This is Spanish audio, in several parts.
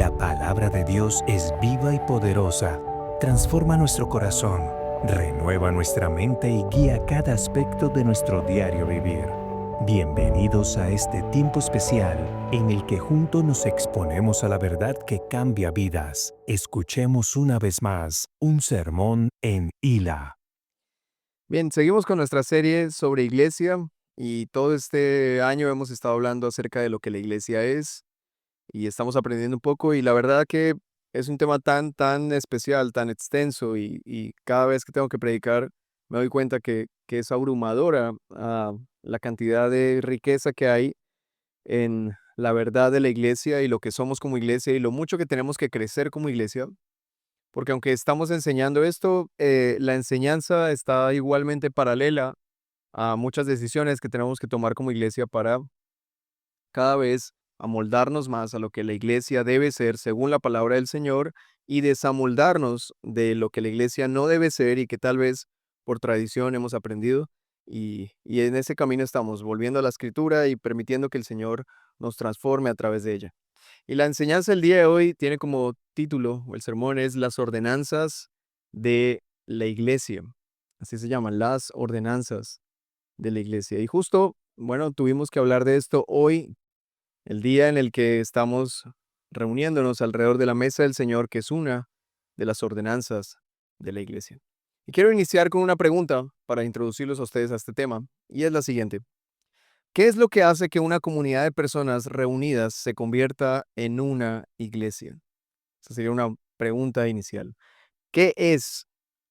La palabra de Dios es viva y poderosa. Transforma nuestro corazón, renueva nuestra mente y guía cada aspecto de nuestro diario vivir. Bienvenidos a este tiempo especial en el que juntos nos exponemos a la verdad que cambia vidas. Escuchemos una vez más un sermón en Hila. Bien, seguimos con nuestra serie sobre iglesia y todo este año hemos estado hablando acerca de lo que la iglesia es y estamos aprendiendo un poco y la verdad que es un tema tan especial, tan extenso y cada vez que tengo que predicar me doy cuenta que es abrumadora la cantidad de riqueza que hay en la verdad de la iglesia y lo que somos como iglesia y lo mucho que tenemos que crecer como iglesia. Porque aunque estamos enseñando esto, la enseñanza está igualmente paralela a muchas decisiones que tenemos que tomar como iglesia para cada vez amoldarnos más a lo que la iglesia debe ser según la palabra del Señor y desamoldarnos de lo que la iglesia no debe ser y que tal vez por tradición hemos aprendido. Y en ese camino estamos, volviendo a la escritura y permitiendo que el Señor nos transforme a través de ella. Y la enseñanza del día de hoy tiene como título, o el sermón es Las ordenanzas de la iglesia. Así se llaman, las ordenanzas de la iglesia. Y justo, bueno, tuvimos que hablar de esto hoy, el día en el que estamos reuniéndonos alrededor de la mesa del Señor, que es una de las ordenanzas de la iglesia. Y quiero iniciar con una pregunta para introducirlos a ustedes a este tema, y es la siguiente. ¿Qué es lo que hace que una comunidad de personas reunidas se convierta en una iglesia? Esa sería una pregunta inicial. ¿Qué es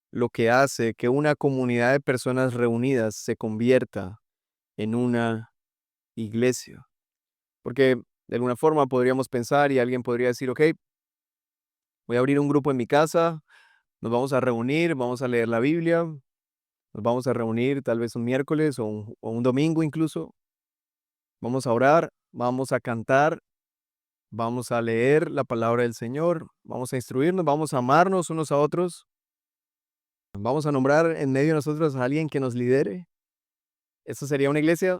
lo que hace que una comunidad de personas reunidas se convierta en una iglesia? Porque de alguna forma podríamos pensar y alguien podría decir, ok, voy a abrir un grupo en mi casa, nos vamos a reunir, vamos a leer la Biblia, nos vamos a reunir tal vez un miércoles o un domingo incluso, vamos a orar, vamos a cantar, vamos a leer la palabra del Señor, vamos a instruirnos, vamos a amarnos unos a otros, vamos a nombrar en medio de nosotros a alguien que nos lidere. ¿Eso sería una iglesia?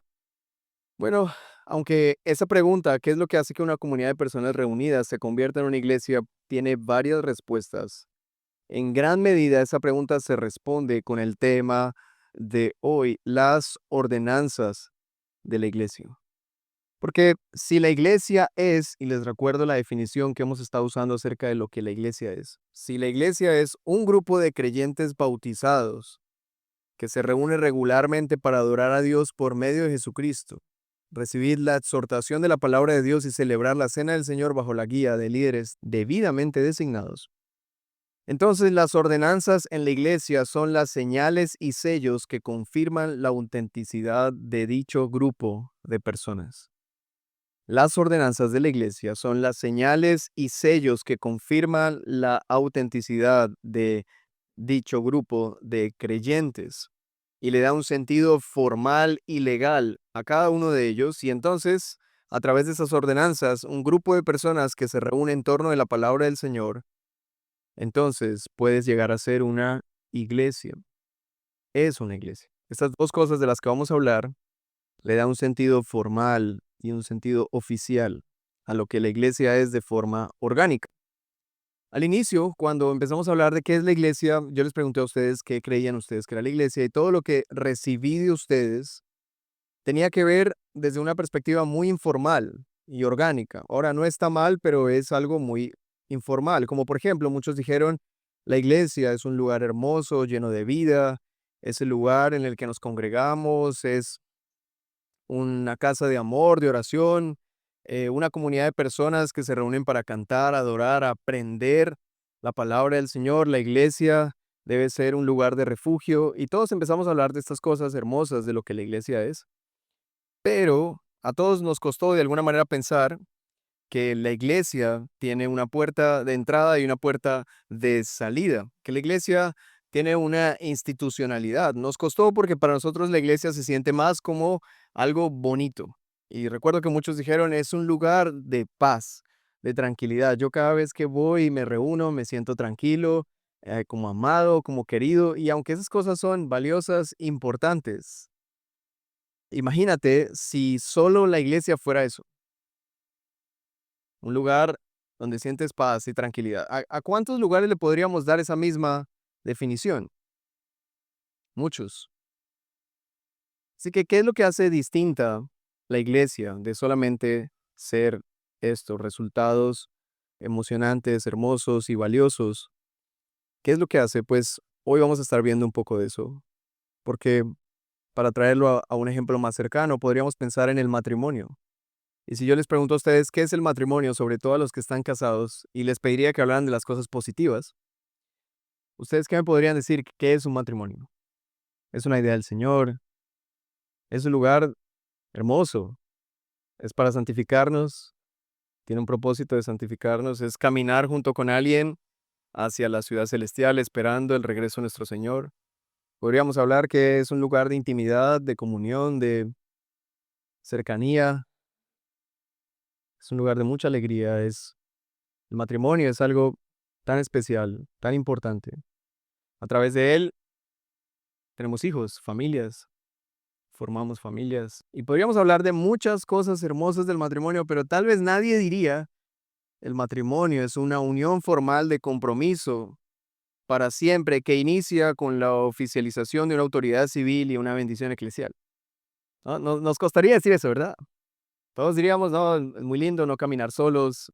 Bueno, aunque esa pregunta, ¿qué es lo que hace que una comunidad de personas reunidas se convierta en una iglesia? Tiene varias respuestas. En gran medida esa pregunta se responde con el tema de hoy, las ordenanzas de la iglesia. Porque si la iglesia es, y les recuerdo la definición que hemos estado usando acerca de lo que la iglesia es, si la iglesia es un grupo de creyentes bautizados que se reúne regularmente para adorar a Dios por medio de Jesucristo, recibir la exhortación de la palabra de Dios y celebrar la cena del Señor bajo la guía de líderes debidamente designados, entonces las ordenanzas en la iglesia son las señales y sellos que confirman la autenticidad de dicho grupo de personas. Las ordenanzas de la iglesia son las señales y sellos que confirman la autenticidad de dicho grupo de creyentes y le da un sentido formal y legal a cada uno de ellos. Y entonces, a través de esas ordenanzas, un grupo de personas que se reúne en torno de la palabra del Señor, entonces puedes llegar a ser una iglesia. Es una iglesia. Estas dos cosas de las que vamos a hablar le da un sentido formal y un sentido oficial a lo que la iglesia es de forma orgánica. Al inicio, cuando empezamos a hablar de qué es la iglesia, yo les pregunté a ustedes qué creían ustedes que era la iglesia y todo lo que recibí de ustedes tenía que ver desde una perspectiva muy informal y orgánica. Ahora, no está mal, pero es algo muy informal. Como por ejemplo, muchos dijeron, la iglesia es un lugar hermoso, lleno de vida, es el lugar en el que nos congregamos, es una casa de amor, de oración, una comunidad de personas que se reúnen para cantar, adorar, aprender la palabra del Señor. La iglesia debe ser un lugar de refugio y todos empezamos a hablar de estas cosas hermosas de lo que la iglesia es. Pero a todos nos costó de alguna manera pensar que la iglesia tiene una puerta de entrada y una puerta de salida, que la iglesia tiene una institucionalidad. Nos costó porque para nosotros la iglesia se siente más como algo bonito. Y recuerdo que muchos dijeron, es un lugar de paz, de tranquilidad. Yo cada vez que voy y me reúno, me siento tranquilo, como amado, como querido. Y aunque esas cosas son valiosas, importantes, imagínate si solo la iglesia fuera eso, un lugar donde sientes paz y tranquilidad. ¿A cuántos lugares le podríamos dar esa misma definición? Muchos. Así que, ¿qué es lo que hace distinta la iglesia de solamente ser estos resultados emocionantes, hermosos y valiosos? ¿Qué es lo que hace? Pues hoy vamos a estar viendo un poco de eso, porque para traerlo a un ejemplo más cercano, podríamos pensar en el matrimonio. Y si yo les pregunto a ustedes qué es el matrimonio, sobre todo a los que están casados, y les pediría que hablaran de las cosas positivas, ¿ustedes qué me podrían decir qué es un matrimonio? Es una idea del Señor, es un lugar hermoso, es para santificarnos, tiene un propósito de santificarnos, es caminar junto con alguien hacia la ciudad celestial, esperando el regreso de nuestro Señor. Podríamos hablar que es un lugar de intimidad, de comunión, de cercanía, es un lugar de mucha alegría, el matrimonio es algo tan especial, tan importante. A través de él tenemos hijos, familias, formamos familias. Y podríamos hablar de muchas cosas hermosas del matrimonio, pero tal vez nadie diría el matrimonio es una unión formal de compromiso para siempre que inicia con la oficialización de una autoridad civil y una bendición eclesial. ¿No? Nos costaría decir eso, ¿verdad? Todos diríamos, no, es muy lindo no caminar solos,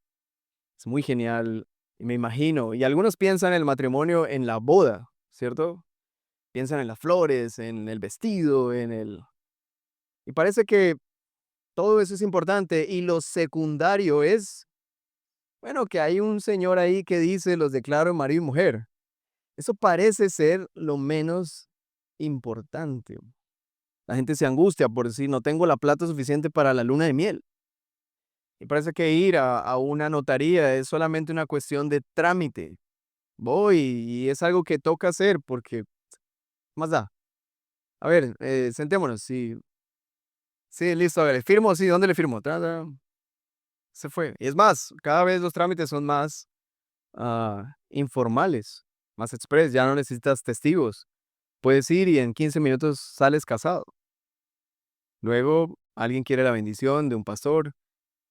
es muy genial, y me imagino. Y algunos piensan el matrimonio en la boda, ¿cierto? Piensan en las flores, en el vestido, en el... Y parece que todo eso es importante y lo secundario es, bueno, que hay un señor ahí que dice, los declaro marido y mujer. Eso parece ser lo menos importante. La gente se angustia por decir, no tengo la plata suficiente para la luna de miel. Y parece que ir a una notaría es solamente una cuestión de trámite. Voy y es algo que toca hacer porque más da. A ver, sentémonos. Sí, sí, listo. A ver, firmo, sí, ¿dónde le firmo? Se fue. Y es más, cada vez los trámites son más informales, más express. Ya no necesitas testigos. Puedes ir y en 15 minutos sales casado. Luego, alguien quiere la bendición de un pastor,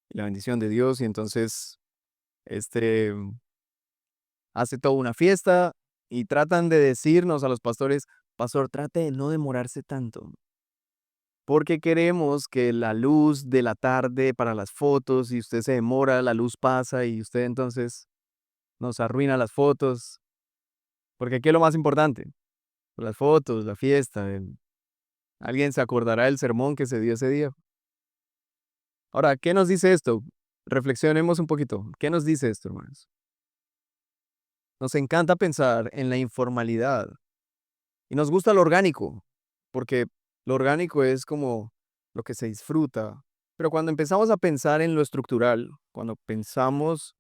la bendición de Dios, y entonces este hace toda una fiesta y tratan de decirnos a los pastores, pastor, trate de no demorarse tanto, porque queremos que la luz de la tarde para las fotos, y usted se demora, la luz pasa y usted entonces nos arruina las fotos, porque aquí es lo más importante, las fotos, la fiesta, alguien se acordará del sermón que se dio ese día. Ahora, ¿qué nos dice esto? Reflexionemos un poquito. ¿Qué nos dice esto, hermanos? Nos encanta pensar en la informalidad y nos gusta lo orgánico, porque lo orgánico es como lo que se disfruta. Pero cuando empezamos a pensar en lo estructural, cuando pensamos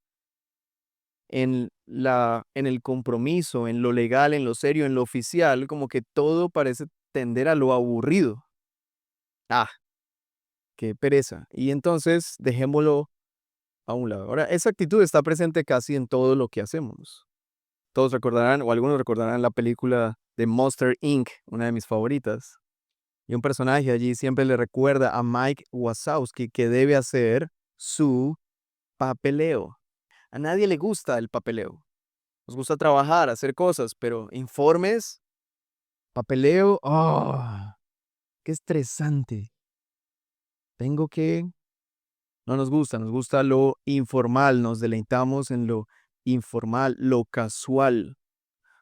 en el compromiso, en lo legal, en lo serio, en lo oficial, como que todo parece tender a lo aburrido. Ah, qué pereza. Y entonces dejémoslo a un lado. Ahora, esa actitud está presente casi en todo lo que hacemos. Todos recordarán, o algunos recordarán la película de Monster Inc., una de mis favoritas. Y un personaje allí siempre le recuerda a Mike Wazowski que debe hacer su papeleo. A nadie le gusta el papeleo. Nos gusta trabajar, hacer cosas, pero informes, papeleo, qué estresante. Tengo que... No nos gusta lo informal, nos deleitamos en lo informal, lo casual.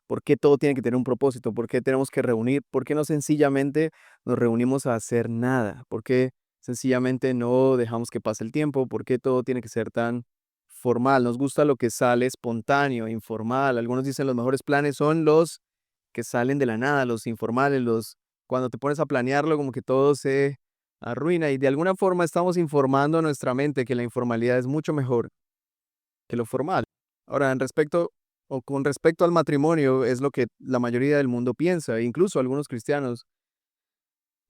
¿Por qué todo tiene que tener un propósito? ¿Por qué tenemos que reunir? ¿Por qué no sencillamente nos reunimos a hacer nada? ¿Por qué sencillamente no dejamos que pase el tiempo? ¿Por qué todo tiene que ser tan formal? Nos gusta lo que sale espontáneo, informal. Algunos dicen los mejores planes son los que salen de la nada, los informales, los cuando te pones a planearlo como que todo se arruina y de alguna forma estamos informando a nuestra mente que la informalidad es mucho mejor que lo formal. Ahora, en respecto o con respecto al matrimonio, es lo que la mayoría del mundo piensa, incluso algunos cristianos,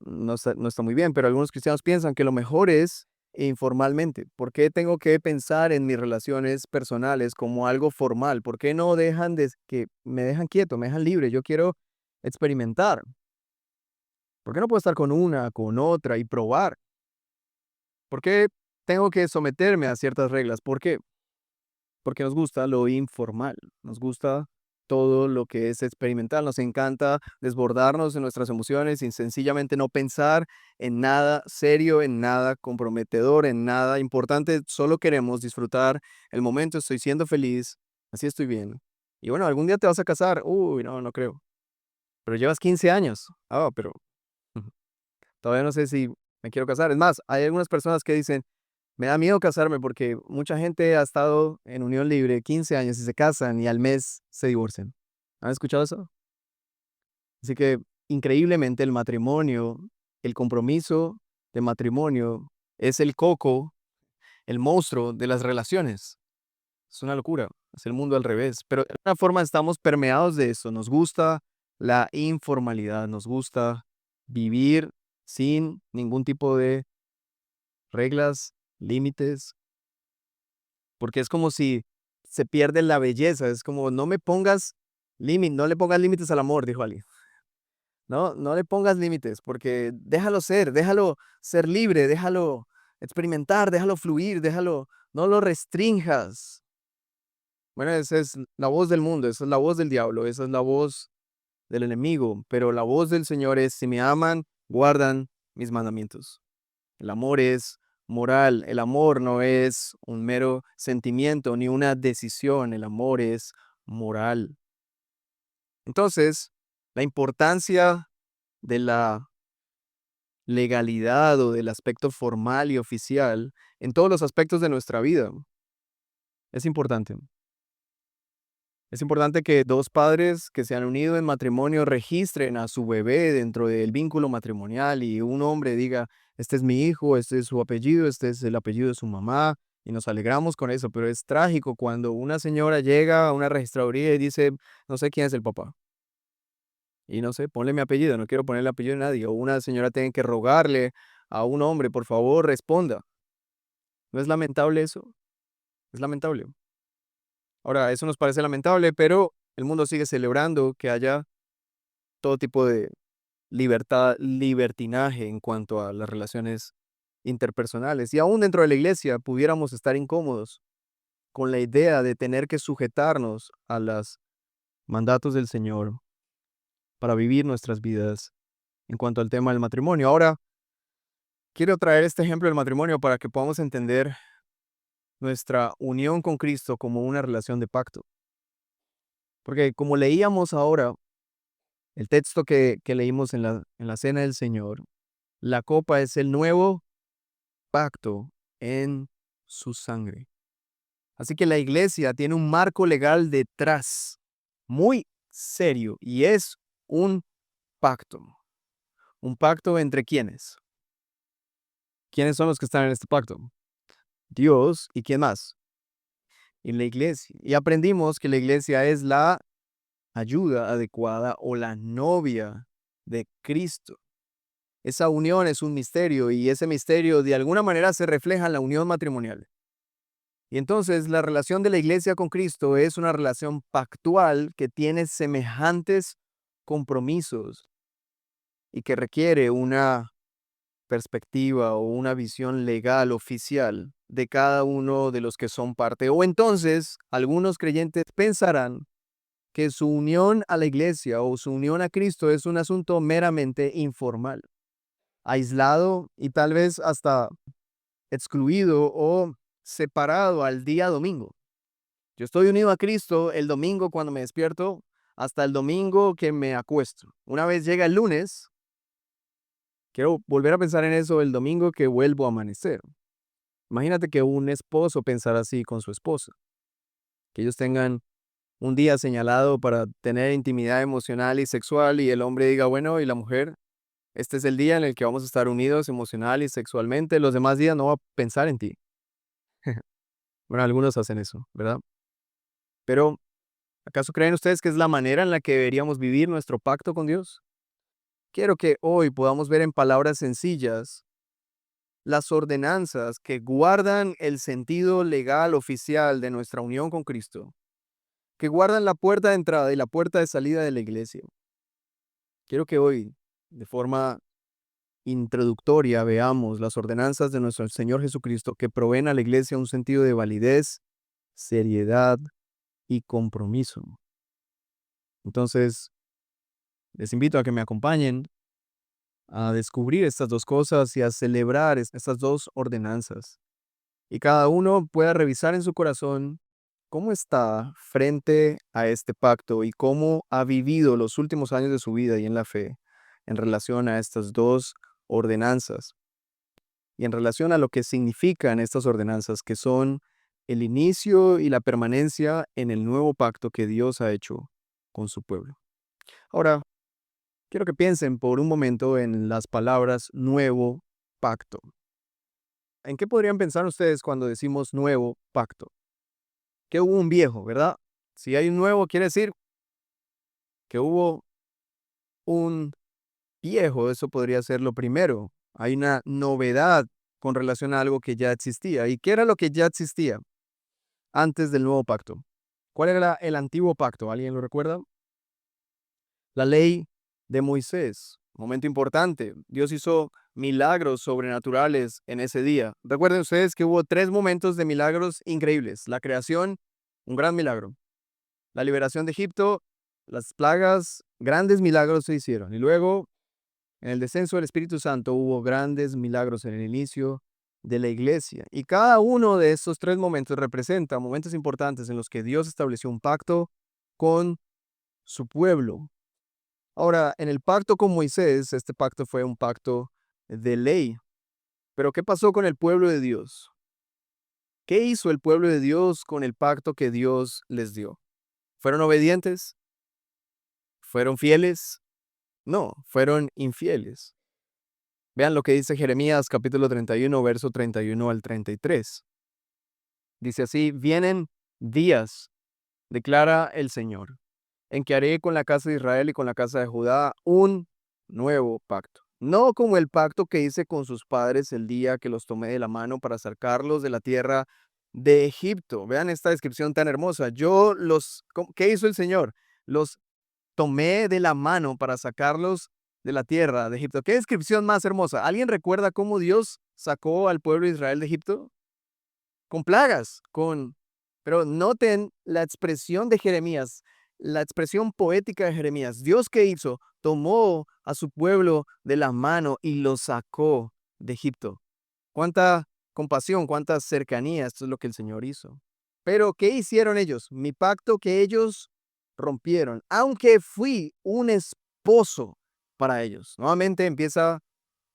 no está muy bien, pero algunos cristianos piensan que lo mejor es informalmente. ¿Por qué tengo que pensar en mis relaciones personales como algo formal? ¿Por qué no dejan que me dejan quieto, me dejan libre? Yo quiero experimentar. ¿Por qué no puedo estar con una, con otra y probar? ¿Por qué tengo que someterme a ciertas reglas? ¿Por qué? porque nos gusta lo informal, nos gusta todo lo que es experimental, nos encanta desbordarnos en nuestras emociones y sencillamente no pensar en nada serio, en nada comprometedor, en nada importante, solo queremos disfrutar el momento, estoy siendo feliz, así estoy bien. Y bueno, algún día te vas a casar, uy, no, no creo, pero llevas 15 años, pero ujú, todavía no sé si me quiero casar. Es más, hay algunas personas que dicen, me da miedo casarme porque mucha gente ha estado en unión libre 15 años y se casan y al mes se divorcian. ¿Han escuchado eso? Así que increíblemente el matrimonio, el compromiso de matrimonio es el coco, el monstruo de las relaciones. Es una locura, es el mundo al revés. Pero de alguna forma estamos permeados de eso. Nos gusta la informalidad, nos gusta vivir sin ningún tipo de reglas, límites, porque es como si se pierde la belleza, es como no me pongas límite, no le pongas límites al amor, dijo alguien. No, no le pongas límites, porque déjalo ser libre, déjalo experimentar, déjalo fluir, déjalo, no lo restrinjas. Bueno, esa es la voz del mundo, esa es la voz del diablo, esa es la voz del enemigo, pero la voz del Señor es, si me aman, guardan mis mandamientos. El amor es moral, el amor no es un mero sentimiento ni una decisión, el amor es moral. Entonces, la importancia de la legalidad o del aspecto formal y oficial en todos los aspectos de nuestra vida es importante. Es importante que dos padres que se han unido en matrimonio registren a su bebé dentro del vínculo matrimonial y un hombre diga, este es mi hijo, este es su apellido, este es el apellido de su mamá, y nos alegramos con eso, pero es trágico cuando una señora llega a una registraduría y dice, no sé quién es el papá, y no sé, ponle mi apellido, no quiero ponerle el apellido de nadie, o una señora tiene que rogarle a un hombre, por favor, responda. ¿No es lamentable eso? Es lamentable. Ahora, eso nos parece lamentable, pero el mundo sigue celebrando que haya todo tipo de libertinaje en cuanto a las relaciones interpersonales. Y aún dentro de la iglesia pudiéramos estar incómodos con la idea de tener que sujetarnos a los mandatos del Señor para vivir nuestras vidas en cuanto al tema del matrimonio. Ahora, quiero traer este ejemplo del matrimonio para que podamos entender nuestra unión con Cristo como una relación de pacto. Porque como leíamos ahora, el texto que leímos en la cena del Señor, la copa es el nuevo pacto en su sangre. Así que la iglesia tiene un marco legal detrás, muy serio, y es un pacto. ¿Un pacto entre quiénes? ¿Quiénes son los que están en este pacto? Dios y ¿quién más? Y la iglesia. Y aprendimos que la iglesia es la ayuda adecuada o la novia de Cristo. Esa unión es un misterio y ese misterio de alguna manera se refleja en la unión matrimonial. Y entonces la relación de la iglesia con Cristo es una relación pactual que tiene semejantes compromisos y que requiere una perspectiva o una visión legal oficial de cada uno de los que son parte. O entonces algunos creyentes pensarán que su unión a la iglesia o su unión a Cristo es un asunto meramente informal, aislado y tal vez hasta excluido o separado al día domingo. Yo estoy unido a Cristo el domingo cuando me despierto hasta el domingo que me acuesto. Una vez llega el lunes, quiero volver a pensar en eso el domingo que vuelvo a amanecer. Imagínate que un esposo pensara así con su esposa, que ellos tengan un día señalado para tener intimidad emocional y sexual y el hombre diga, bueno, y la mujer, este es el día en el que vamos a estar unidos emocional y sexualmente, los demás días no va a pensar en ti. Bueno, algunos hacen eso, ¿verdad? Pero, ¿acaso creen ustedes que es la manera en la que deberíamos vivir nuestro pacto con Dios? Quiero que hoy podamos ver en palabras sencillas las ordenanzas que guardan el sentido legal oficial de nuestra unión con Cristo, que guardan la puerta de entrada y la puerta de salida de la iglesia. Quiero que hoy, de forma introductoria, veamos las ordenanzas de nuestro Señor Jesucristo que proveen a la iglesia un sentido de validez, seriedad y compromiso. Entonces, les invito a que me acompañen a descubrir estas dos cosas y a celebrar estas dos ordenanzas. Y cada uno pueda revisar en su corazón cómo está frente a este pacto y cómo ha vivido los últimos años de su vida y en la fe en relación a estas dos ordenanzas y en relación a lo que significan estas ordenanzas, que son el inicio y la permanencia en el nuevo pacto que Dios ha hecho con su pueblo. Ahora, quiero que piensen por un momento en las palabras nuevo pacto. ¿En qué podrían pensar ustedes cuando decimos nuevo pacto? Que hubo un viejo, ¿verdad? Si hay un nuevo, quiere decir que hubo un viejo, eso podría ser lo primero. Hay una novedad con relación a algo que ya existía. ¿Y qué era lo que ya existía antes del nuevo pacto? ¿Cuál era el antiguo pacto? ¿Alguien lo recuerda? La ley de Moisés. Momento importante. Dios hizo milagros sobrenaturales en ese día. Recuerden ustedes que hubo 3 momentos de milagros increíbles. La creación, un gran milagro. La liberación de Egipto, las plagas, grandes milagros se hicieron. Y luego, en el descenso del Espíritu Santo, hubo grandes milagros en el inicio de la iglesia. Y cada uno de estos 3 momentos representa momentos importantes en los que Dios estableció un pacto con su pueblo. Ahora, en el pacto con Moisés, este pacto fue un pacto de ley. Pero ¿qué pasó con el pueblo de Dios? ¿Qué hizo el pueblo de Dios con el pacto que Dios les dio? ¿Fueron obedientes? ¿Fueron fieles? No, fueron infieles. Vean lo que dice Jeremías capítulo 31, verso 31 al 33. Dice así: vienen días, declara el Señor, en que haré con la casa de Israel y con la casa de Judá un nuevo pacto. No como el pacto que hice con sus padres el día que los tomé de la mano para sacarlos de la tierra de Egipto. Vean esta descripción tan hermosa. ¿Qué hizo el Señor? Los tomé de la mano para sacarlos de la tierra de Egipto. ¿Qué descripción más hermosa? ¿Alguien recuerda cómo Dios sacó al pueblo de Israel de Egipto? Con plagas, Pero noten la expresión de Jeremías, la expresión poética de Jeremías. ¿Dios qué hizo? Tomó a su pueblo de la mano y lo sacó de Egipto. Cuánta compasión, cuánta cercanía, esto es lo que el Señor hizo. Pero, ¿qué hicieron ellos? Mi pacto que ellos rompieron, aunque fui un esposo para ellos. Nuevamente empieza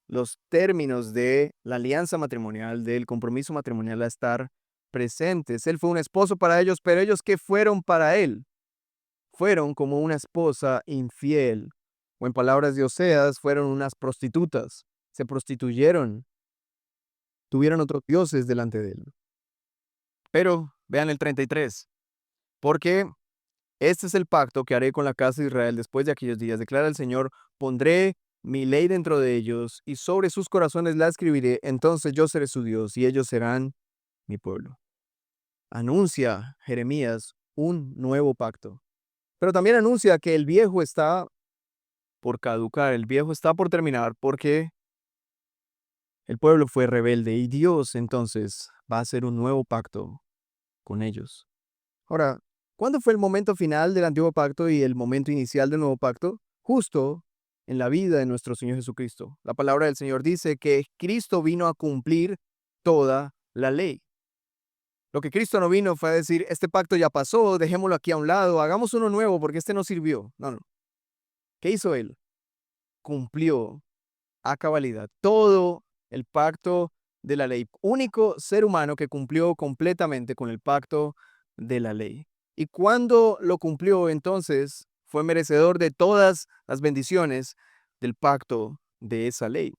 los términos de la alianza matrimonial, del compromiso matrimonial a estar presentes. Él fue un esposo para ellos, pero ellos, ¿qué fueron para él? Fueron como una esposa infiel, o en palabras de Oseas, fueron unas prostitutas, se prostituyeron, tuvieron otros dioses delante de él. Pero vean el 33, porque este es el pacto que haré con la casa de Israel después de aquellos días, declara el Señor, pondré mi ley dentro de ellos y sobre sus corazones la escribiré, entonces yo seré su Dios y ellos serán mi pueblo. Anuncia Jeremías un nuevo pacto, pero también anuncia que el viejo está por caducar, el viejo está por terminar porque el pueblo fue rebelde y Dios entonces va a hacer un nuevo pacto con ellos. Ahora, ¿cuándo fue el momento final del antiguo pacto y el momento inicial del nuevo pacto? Justo en la vida de nuestro Señor Jesucristo. La palabra del Señor dice que Cristo vino a cumplir toda la ley. Lo que Cristo no vino fue a decir, este pacto ya pasó, dejémoslo aquí a un lado, hagamos uno nuevo porque este no sirvió. No, no. ¿Qué hizo Él? Cumplió a cabalidad todo el pacto de la ley. Único ser humano que cumplió completamente con el pacto de la ley. Y cuando lo cumplió, entonces fue merecedor de todas las bendiciones del pacto de esa ley.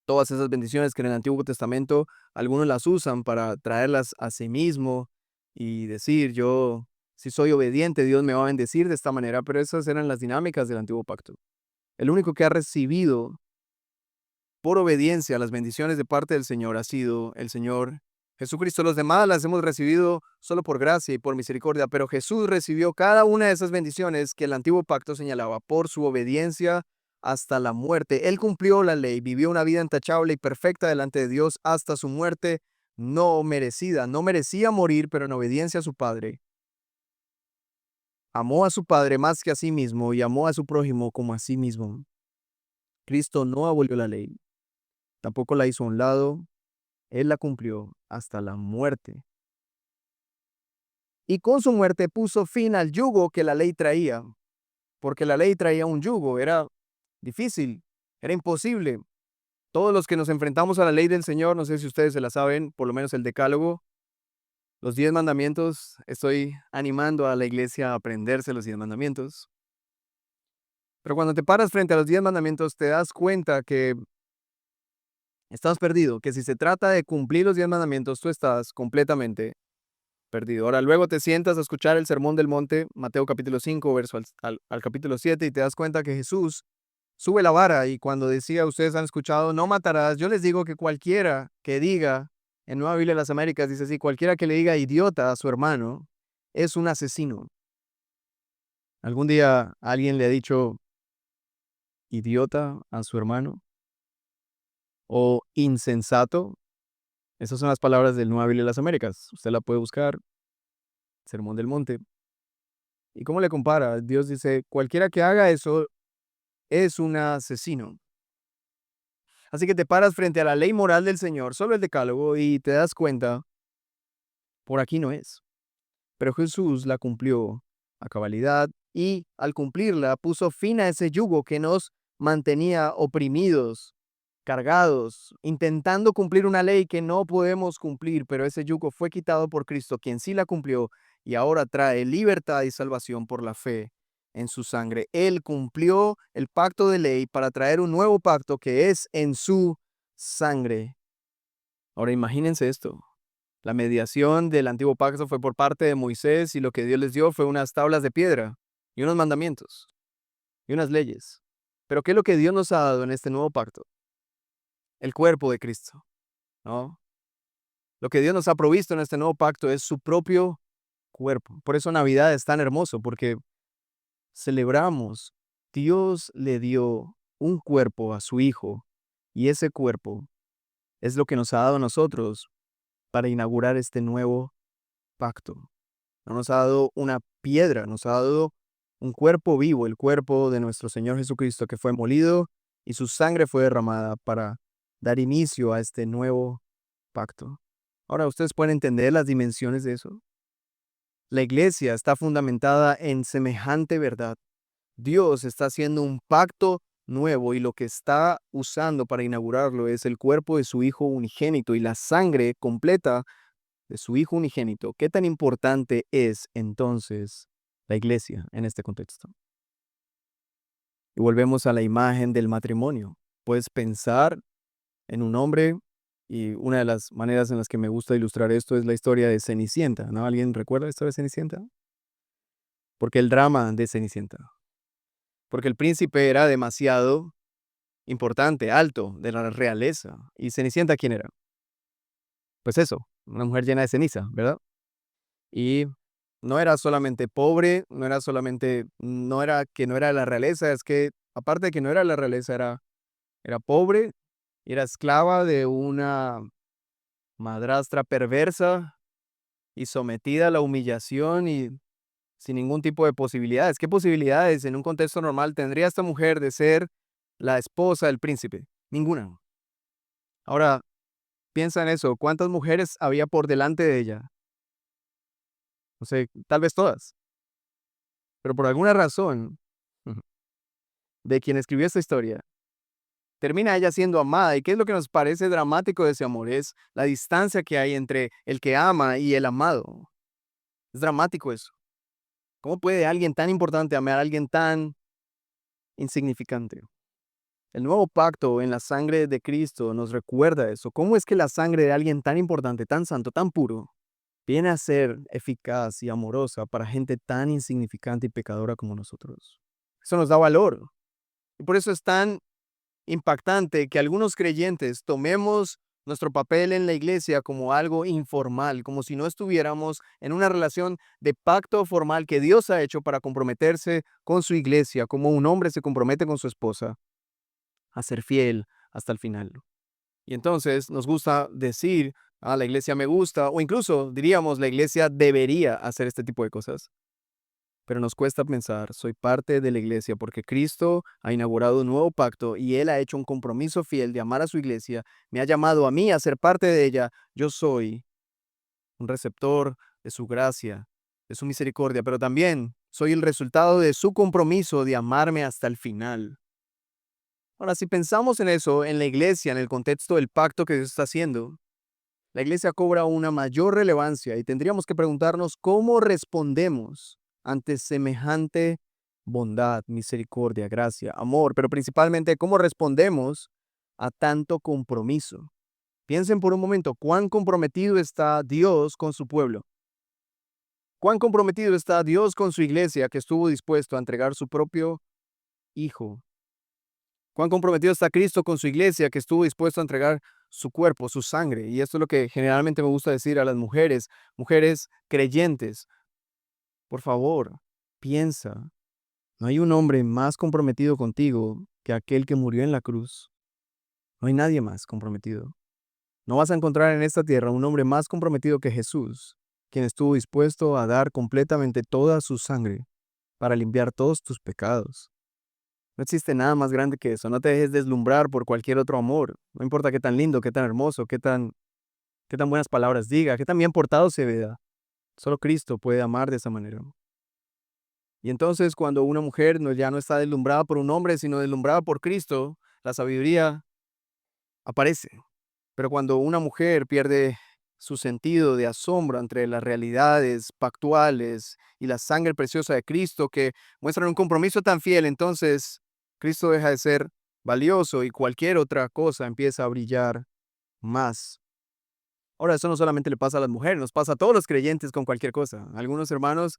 Todas esas bendiciones que en el Antiguo Testamento algunos las usan para traerlas a sí mismo y decir, yo, si soy obediente, Dios me va a bendecir de esta manera, pero esas eran las dinámicas del Antiguo Pacto. El único que ha recibido por obediencia a las bendiciones de parte del Señor ha sido el Señor Jesucristo. Los demás las hemos recibido solo por gracia y por misericordia, pero Jesús recibió cada una de esas bendiciones que el antiguo pacto señalaba por su obediencia hasta la muerte. Él cumplió la ley, vivió una vida intachable y perfecta delante de Dios hasta su muerte no merecida. No merecía morir, pero en obediencia a su Padre, amó a su Padre más que a sí mismo y amó a su prójimo como a sí mismo. Cristo no abolió la ley, tampoco la hizo a un lado, Él la cumplió hasta la muerte. Y con su muerte puso fin al yugo que la ley traía, porque la ley traía un yugo, era difícil, era imposible. Todos los que nos enfrentamos a la ley del Señor, no sé si ustedes se la saben, por lo menos el Decálogo, los 10 mandamientos, estoy animando a la iglesia a aprenderse los 10 mandamientos. Pero cuando te paras frente a los 10 mandamientos, te das cuenta que estás perdido, que si se trata de cumplir los 10 mandamientos, tú estás completamente perdido. Ahora, luego te sientas a escuchar el Sermón del Monte, Mateo capítulo 5, verso al capítulo 7, y te das cuenta que Jesús sube la vara y cuando decía, ustedes han escuchado, no matarás, yo les digo que cualquiera que diga, en Nueva Biblia de las Américas dice así, cualquiera que le diga idiota a su hermano es un asesino. ¿Algún día alguien le ha dicho idiota a su hermano? ¿O insensato? Esas son las palabras del Nueva Biblia de las Américas. Usted la puede buscar, Sermón del Monte. ¿Y cómo le compara? Dios dice, cualquiera que haga eso es un asesino. Así que te paras frente a la ley moral del Señor, solo el decálogo, y te das cuenta, por aquí no es. Pero Jesús la cumplió a cabalidad y al cumplirla puso fin a ese yugo que nos mantenía oprimidos, cargados, intentando cumplir una ley que no podemos cumplir, pero ese yugo fue quitado por Cristo, quien sí la cumplió y ahora trae libertad y salvación por la fe en su sangre. Él cumplió el pacto de ley para traer un nuevo pacto que es en su sangre. Ahora imagínense esto. La mediación del antiguo pacto fue por parte de Moisés y lo que Dios les dio fue unas tablas de piedra y unos mandamientos y unas leyes. Pero ¿qué es lo que Dios nos ha dado en este nuevo pacto? El cuerpo de Cristo, ¿no? Lo que Dios nos ha provisto en este nuevo pacto es su propio cuerpo. Por eso Navidad es tan hermoso, porque celebramos, Dios le dio un cuerpo a su Hijo y ese cuerpo es lo que nos ha dado a nosotros para inaugurar este nuevo pacto. No nos ha dado una piedra, nos ha dado un cuerpo vivo, el cuerpo de nuestro Señor Jesucristo que fue molido y su sangre fue derramada para dar inicio a este nuevo pacto. Ahora, ¿ustedes pueden entender las dimensiones de eso? La iglesia está fundamentada en semejante verdad. Dios está haciendo un pacto nuevo y lo que está usando para inaugurarlo es el cuerpo de su Hijo unigénito y la sangre completa de su Hijo unigénito. ¿Qué tan importante es entonces la iglesia en este contexto? Y volvemos a la imagen del matrimonio. Puedes pensar en un hombre y una de las maneras en las que me gusta ilustrar esto es la historia de Cenicienta, ¿no? ¿Alguien recuerda la historia de Cenicienta? Porque el drama de Cenicienta. Porque el príncipe era demasiado importante, alto, de la realeza. ¿Y Cenicienta quién era? Pues eso, una mujer llena de ceniza, ¿verdad? Y no era solamente pobre, no era que no era de la realeza, es que aparte de que no era de la realeza, era pobre, era esclava de una madrastra perversa y sometida a la humillación y sin ningún tipo de posibilidades. ¿Qué posibilidades en un contexto normal tendría esta mujer de ser la esposa del príncipe? Ninguna. Ahora, piensa en eso, ¿cuántas mujeres había por delante de ella? No sé, tal vez todas, pero por alguna razón, ujú, de quien escribió esta historia, termina ella siendo amada. ¿Y qué es lo que nos parece dramático de ese amor? Es la distancia que hay entre el que ama y el amado. Es dramático eso. ¿Cómo puede alguien tan importante amar a alguien tan insignificante? El nuevo pacto en la sangre de Cristo nos recuerda eso. ¿Cómo es que la sangre de alguien tan importante, tan santo, tan puro, viene a ser eficaz y amorosa para gente tan insignificante y pecadora como nosotros? Eso nos da valor. Y por eso es tan impactante que algunos creyentes tomemos nuestro papel en la iglesia como algo informal, como si no estuviéramos en una relación de pacto formal que Dios ha hecho para comprometerse con su iglesia, como un hombre se compromete con su esposa a ser fiel hasta el final. Y entonces nos gusta decir La iglesia me gusta, o incluso diríamos, la iglesia debería hacer este tipo de cosas. Pero nos cuesta pensar, soy parte de la iglesia porque Cristo ha inaugurado un nuevo pacto y Él ha hecho un compromiso fiel de amar a su iglesia, me ha llamado a mí a ser parte de ella. Yo soy un receptor de su gracia, de su misericordia, pero también soy el resultado de su compromiso de amarme hasta el final. Ahora, si pensamos en eso, en la iglesia, en el contexto del pacto que Dios está haciendo, la iglesia cobra una mayor relevancia y tendríamos que preguntarnos cómo respondemos ante semejante bondad, misericordia, gracia, amor, pero principalmente cómo respondemos a tanto compromiso. Piensen por un momento cuán comprometido está Dios con su pueblo. Cuán comprometido está Dios con su iglesia que estuvo dispuesto a entregar su propio Hijo. Cuán comprometido está Cristo con su iglesia que estuvo dispuesto a entregar su cuerpo, su sangre. Y esto es lo que generalmente me gusta decir a las mujeres, mujeres creyentes. Por favor, piensa, no hay un hombre más comprometido contigo que aquel que murió en la cruz. No hay nadie más comprometido. No vas a encontrar en esta tierra un hombre más comprometido que Jesús, quien estuvo dispuesto a dar completamente toda su sangre para limpiar todos tus pecados. No existe nada más grande que eso. No te dejes deslumbrar por cualquier otro amor. No importa qué tan lindo, qué tan hermoso, qué tan buenas palabras diga, qué tan bien portado se vea. Solo Cristo puede amar de esa manera. Y entonces cuando una mujer ya no está deslumbrada por un hombre, sino deslumbrada por Cristo, la sabiduría aparece. Pero cuando una mujer pierde su sentido de asombro entre las realidades pactuales y la sangre preciosa de Cristo que muestran un compromiso tan fiel, entonces Cristo deja de ser valioso y cualquier otra cosa empieza a brillar más. Ahora, eso no solamente le pasa a las mujeres, nos pasa a todos los creyentes con cualquier cosa. Algunos hermanos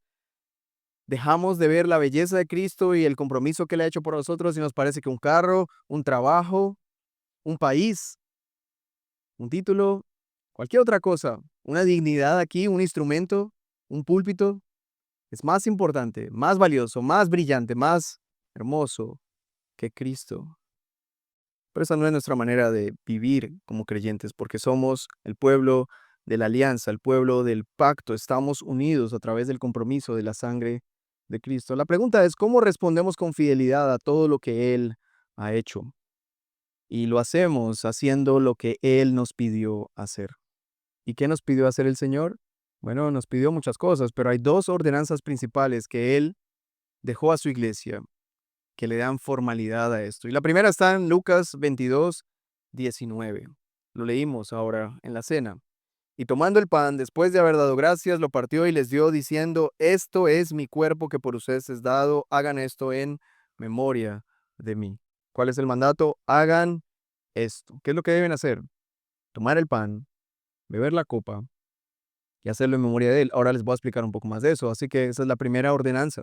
dejamos de ver la belleza de Cristo y el compromiso que Él ha hecho por nosotros y nos parece que un carro, un trabajo, un país, un título, cualquier otra cosa, una dignidad aquí, un instrumento, un púlpito, es más importante, más valioso, más brillante, más hermoso que Cristo. Pero esa no es nuestra manera de vivir como creyentes, porque somos el pueblo de la alianza, el pueblo del pacto. Estamos unidos a través del compromiso de la sangre de Cristo. La pregunta es, ¿cómo respondemos con fidelidad a todo lo que Él ha hecho? Y lo hacemos haciendo lo que Él nos pidió hacer. ¿Y qué nos pidió hacer el Señor? Bueno, nos pidió muchas cosas, pero hay dos ordenanzas principales que Él dejó a su iglesia que le dan formalidad a esto. Y la primera está en Lucas 22:19. Lo leímos ahora en la cena. Y tomando el pan, después de haber dado gracias, lo partió y les dio diciendo, esto es mi cuerpo que por ustedes es dado, hagan esto en memoria de mí. ¿Cuál es el mandato? Hagan esto. ¿Qué es lo que deben hacer? Tomar el pan, beber la copa y hacerlo en memoria de él. Ahora les voy a explicar un poco más de eso. Así que esa es la primera ordenanza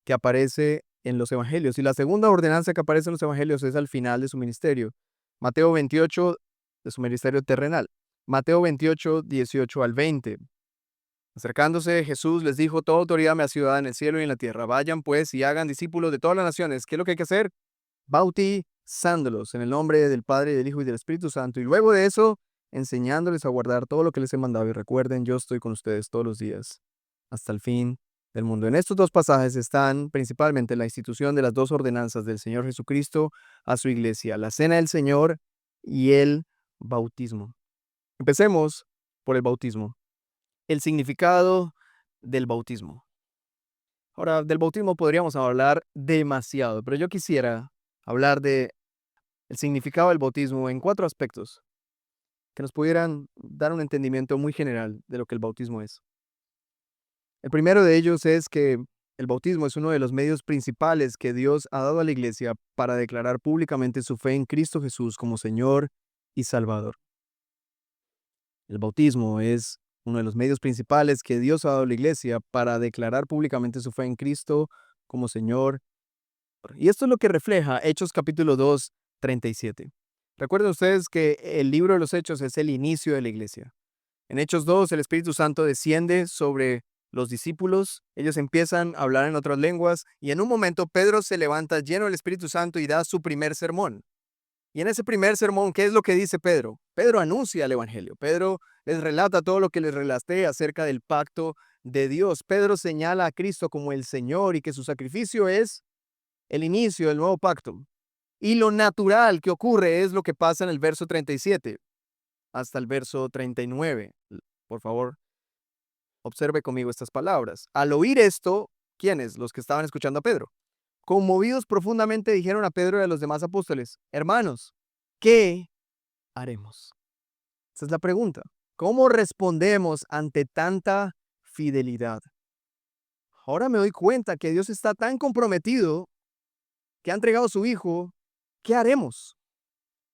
que aparece en los evangelios. Y la segunda ordenanza que aparece en los evangelios es al final de su ministerio. Mateo 28, de su ministerio terrenal. Mateo 28, 18 al 20. Acercándose, Jesús les dijo, toda autoridad me ha sido dada en el cielo y en la tierra. Vayan pues y hagan discípulos de todas las naciones. ¿Qué es lo que hay que hacer? Bautizándolos en el nombre del Padre, del Hijo y del Espíritu Santo. Y luego de eso, enseñándoles a guardar todo lo que les he mandado. Y recuerden, yo estoy con ustedes todos los días, hasta el fin del mundo. En estos dos pasajes están principalmente la institución de las dos ordenanzas del Señor Jesucristo a su iglesia, la cena del Señor y el bautismo. Empecemos por el bautismo. El significado del bautismo. Ahora, del bautismo podríamos hablar demasiado, pero yo quisiera hablar de el significado del bautismo en cuatro aspectos que nos pudieran dar un entendimiento muy general de lo que el bautismo es. El primero de ellos es que el bautismo es uno de los medios principales que Dios ha dado a la iglesia para declarar públicamente su fe en Cristo Jesús como Señor y Salvador. El bautismo es uno de los medios principales que Dios ha dado a la iglesia para declarar públicamente su fe en Cristo como Señor. Y esto es lo que refleja Hechos capítulo 2, 37. Recuerden ustedes que el libro de los Hechos es el inicio de la iglesia. En Hechos 2, el Espíritu Santo desciende sobre los discípulos, ellos empiezan a hablar en otras lenguas y en un momento Pedro se levanta lleno del Espíritu Santo y da su primer sermón. Y en ese primer sermón, ¿qué es lo que dice Pedro? Pedro anuncia el Evangelio. Pedro les relata todo lo que les relaté acerca del pacto de Dios. Pedro señala a Cristo como el Señor y que su sacrificio es el inicio del nuevo pacto. Y lo natural que ocurre es lo que pasa en el verso 37 hasta el verso 39. Por favor, observe conmigo estas palabras. Al oír esto, ¿quiénes? Los que estaban escuchando a Pedro. Conmovidos profundamente dijeron a Pedro y a los demás apóstoles: hermanos, ¿qué haremos? Esa es la pregunta. ¿Cómo respondemos ante tanta fidelidad? Ahora me doy cuenta que Dios está tan comprometido que ha entregado a su Hijo. ¿Qué haremos?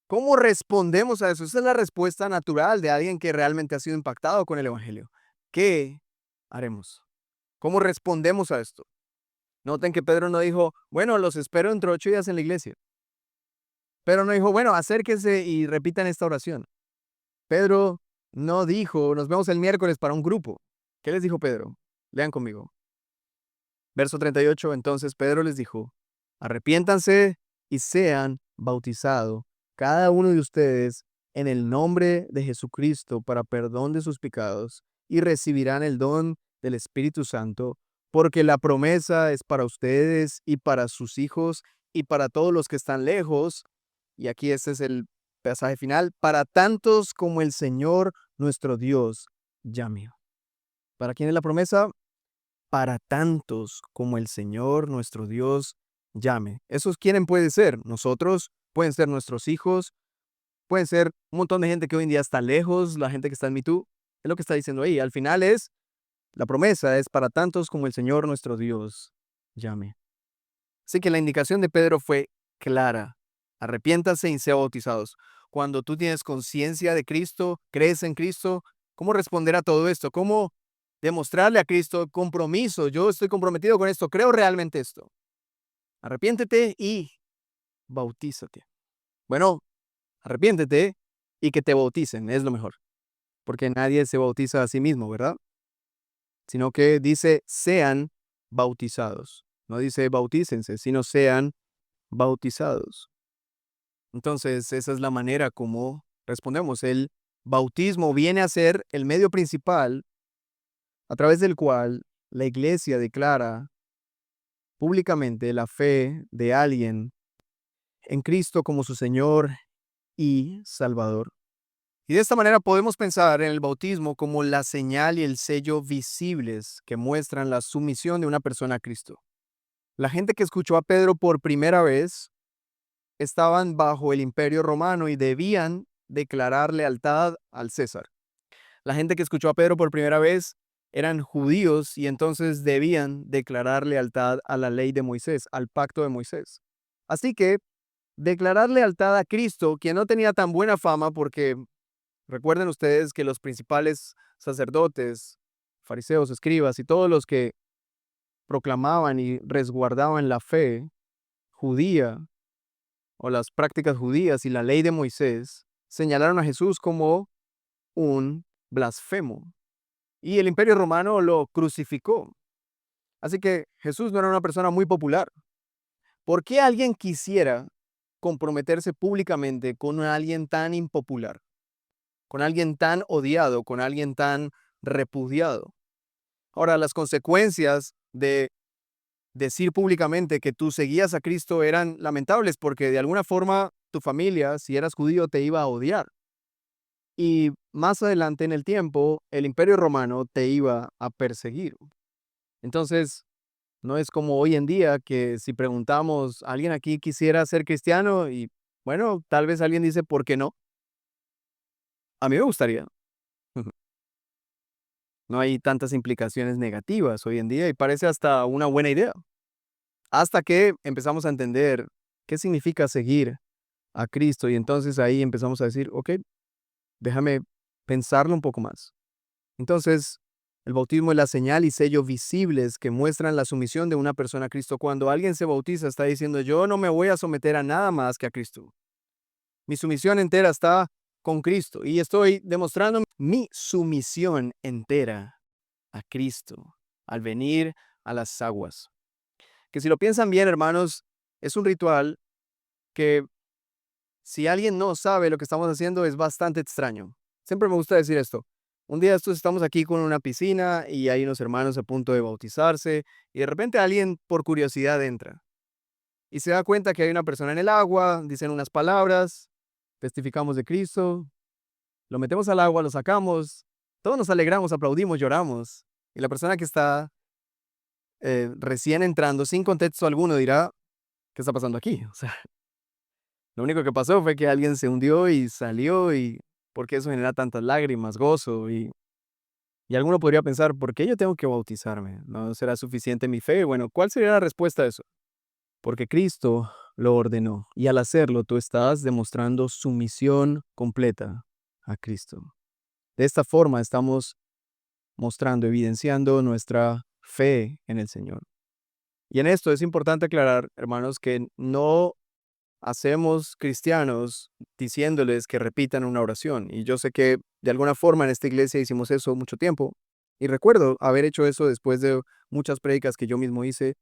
¿Cómo respondemos a eso? Esa es la respuesta natural de alguien que realmente ha sido impactado con el Evangelio. ¿Qué haremos? ¿Cómo respondemos a esto? Noten que Pedro no dijo, bueno, los espero dentro de 8 días en la iglesia. Pedro no dijo, bueno, acérquense y repitan esta oración. Pedro no dijo, nos vemos el miércoles para un grupo. ¿Qué les dijo Pedro? Lean conmigo. Verso 38, entonces Pedro les dijo, arrepiéntanse y sean bautizados cada uno de ustedes en el nombre de Jesucristo para perdón de sus pecados y recibirán el don del Espíritu Santo, porque la promesa es para ustedes y para sus hijos y para todos los que están lejos. Y aquí este es el pasaje final, para tantos como el Señor nuestro Dios llame. ¿Para quién es la promesa? Para tantos como el Señor nuestro Dios llame. ¿Esos quiénes pueden ser? Nosotros, pueden ser nuestros hijos, pueden ser un montón de gente que hoy en día está lejos, la gente que está en MeToo. Es lo que está diciendo ahí. Al final la promesa es para tantos como el Señor nuestro Dios llame. Así que la indicación de Pedro fue clara. Arrepiéntanse y sean bautizados. Cuando tú tienes conciencia de Cristo, crees en Cristo, ¿cómo responder a todo esto? ¿Cómo demostrarle a Cristo compromiso? Yo estoy comprometido con esto, creo realmente esto. Arrepiéntete y bautízate. Bueno, arrepiéntete y que te bauticen, es lo mejor. Porque nadie se bautiza a sí mismo, ¿verdad? Sino que dice sean bautizados. No dice bautícense, sino sean bautizados. Entonces, esa es la manera como respondemos. El bautismo viene a ser el medio principal a través del cual la iglesia declara públicamente la fe de alguien en Cristo como su Señor y Salvador. Y de esta manera podemos pensar en el bautismo como la señal y el sello visibles que muestran la sumisión de una persona a Cristo. La gente que escuchó a Pedro por primera vez estaban bajo el Imperio Romano y debían declarar lealtad al César. La gente que escuchó a Pedro por primera vez eran judíos y entonces debían declarar lealtad a la ley de Moisés, al pacto de Moisés. Así que declarar lealtad a Cristo, quien no tenía tan buena fama, porque recuerden ustedes que los principales sacerdotes, fariseos, escribas y todos los que proclamaban y resguardaban la fe judía o las prácticas judías y la ley de Moisés, señalaron a Jesús como un blasfemo. Y el Imperio Romano lo crucificó. Así que Jesús no era una persona muy popular. ¿Por qué alguien quisiera comprometerse públicamente con alguien tan impopular? Con alguien tan odiado, con alguien tan repudiado. Ahora, las consecuencias de decir públicamente que tú seguías a Cristo eran lamentables porque de alguna forma tu familia, si eras judío, te iba a odiar. Y más adelante en el tiempo, el Imperio Romano te iba a perseguir. Entonces, no es como hoy en día que si preguntamos, ¿alguien aquí quisiera ser cristiano? Y bueno, tal vez alguien dice, ¿por qué no? A mí me gustaría. No hay tantas implicaciones negativas hoy en día y parece hasta una buena idea. Hasta que empezamos a entender qué significa seguir a Cristo y entonces ahí empezamos a decir, ok, déjame pensarlo un poco más. Entonces, el bautismo es la señal y sello visibles que muestran la sumisión de una persona a Cristo. Cuando alguien se bautiza, está diciendo, yo no me voy a someter a nada más que a Cristo. Mi sumisión entera está con Cristo y estoy demostrando mi sumisión entera a Cristo al venir a las aguas. Que si lo piensan bien, hermanos, es un ritual que si alguien no sabe lo que estamos haciendo es bastante extraño. Siempre me gusta decir esto. Un día estos estamos aquí con una piscina y hay unos hermanos a punto de bautizarse y de repente alguien por curiosidad entra y se da cuenta que hay una persona en el agua, dicen unas palabras, testificamos de Cristo, lo metemos al agua, lo sacamos, todos nos alegramos, aplaudimos, lloramos. Y la persona que está recién entrando, sin contexto alguno, dirá, ¿qué está pasando aquí? O sea, lo único que pasó fue que alguien se hundió y salió y ¿por qué eso genera tantas lágrimas, gozo? Y alguno podría pensar, ¿por qué yo tengo que bautizarme? ¿No será suficiente mi fe? Bueno, ¿cuál sería la respuesta a eso? Porque Cristo lo ordenó y al hacerlo tú estás demostrando sumisión completa a Cristo. De esta forma estamos mostrando, evidenciando nuestra fe en el Señor. Y en esto es importante aclarar, hermanos, que no hacemos cristianos diciéndoles que repitan una oración. Y yo sé que de alguna forma en esta iglesia hicimos eso mucho tiempo. Y recuerdo haber hecho eso después de muchas prédicas que yo mismo hice,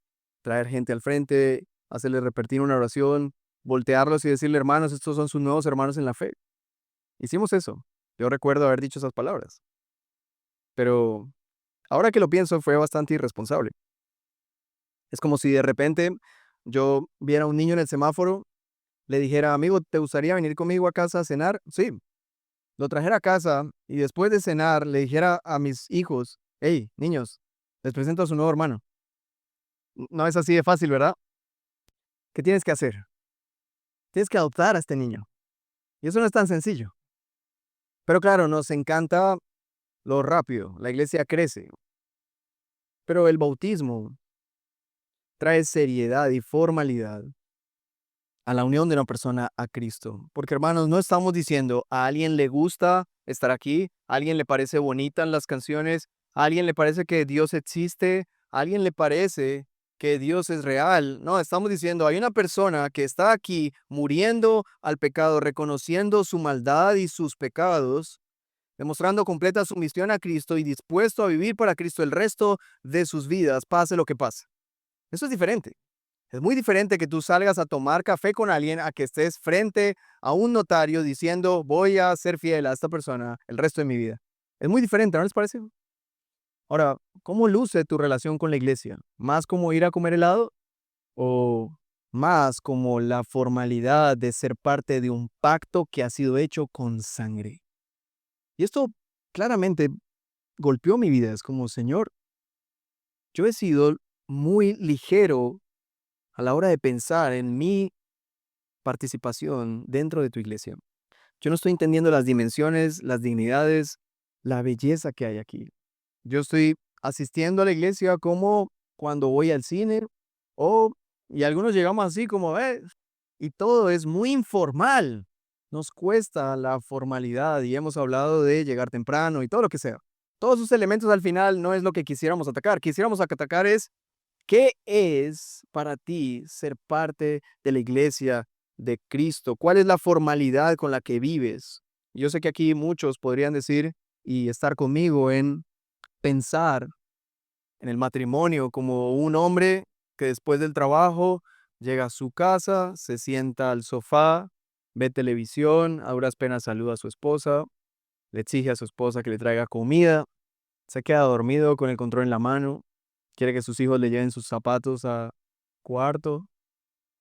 traer gente al frente, hacerles repetir una oración, voltearlos y decirle, hermanos, estos son sus nuevos hermanos en la fe. Hicimos eso. Yo recuerdo haber dicho esas palabras. Pero ahora que lo pienso, fue bastante irresponsable. Es como si de repente yo viera a un niño en el semáforo, le dijera, amigo, ¿te gustaría venir conmigo a casa a cenar? Sí, lo trajera a casa y después de cenar le dijera a mis hijos, hey, niños, les presento a su nuevo hermano. No es así de fácil, ¿verdad? ¿Qué tienes que hacer? Tienes que adoptar a este niño. Y eso no es tan sencillo. Pero claro, nos encanta lo rápido. La iglesia crece. Pero el bautismo trae seriedad y formalidad a la unión de una persona a Cristo. Porque hermanos, no estamos diciendo a alguien le gusta estar aquí, a alguien le parece bonitas las canciones, a alguien le parece que Dios existe, a alguien le parece que Dios es real. No, estamos diciendo hay una persona que está aquí muriendo al pecado, reconociendo su maldad y sus pecados, demostrando completa sumisión a Cristo y dispuesto a vivir para Cristo el resto de sus vidas, pase lo que pase. Eso es diferente. Es muy diferente que tú salgas a tomar café con alguien a que estés frente a un notario diciendo voy a ser fiel a esta persona el resto de mi vida. Es muy diferente, ¿no les parece? Ahora, ¿cómo luce tu relación con la iglesia? ¿Más como ir a comer helado o más como la formalidad de ser parte de un pacto que ha sido hecho con sangre? Y esto claramente golpeó mi vida. Es como, Señor, yo he sido muy ligero a la hora de pensar en mi participación dentro de tu iglesia. Yo no estoy entendiendo las dimensiones, las dignidades, la belleza que hay aquí. Yo estoy asistiendo a la iglesia como cuando voy al cine y algunos llegamos así como, y todo es muy informal. Nos cuesta la formalidad y hemos hablado de llegar temprano y todo lo que sea. Todos esos elementos al final no es lo que quisiéramos atacar. Quisiéramos atacar es ¿qué es para ti ser parte de la iglesia de Cristo? ¿Cuál es la formalidad con la que vives? Yo sé que aquí muchos podrían decir y estar conmigo en pensar en el matrimonio como un hombre que después del trabajo llega a su casa, se sienta al sofá, ve televisión, a duras penas saluda a su esposa, le exige a su esposa que le traiga comida, se queda dormido con el control en la mano, quiere que sus hijos le lleven sus zapatos a cuarto,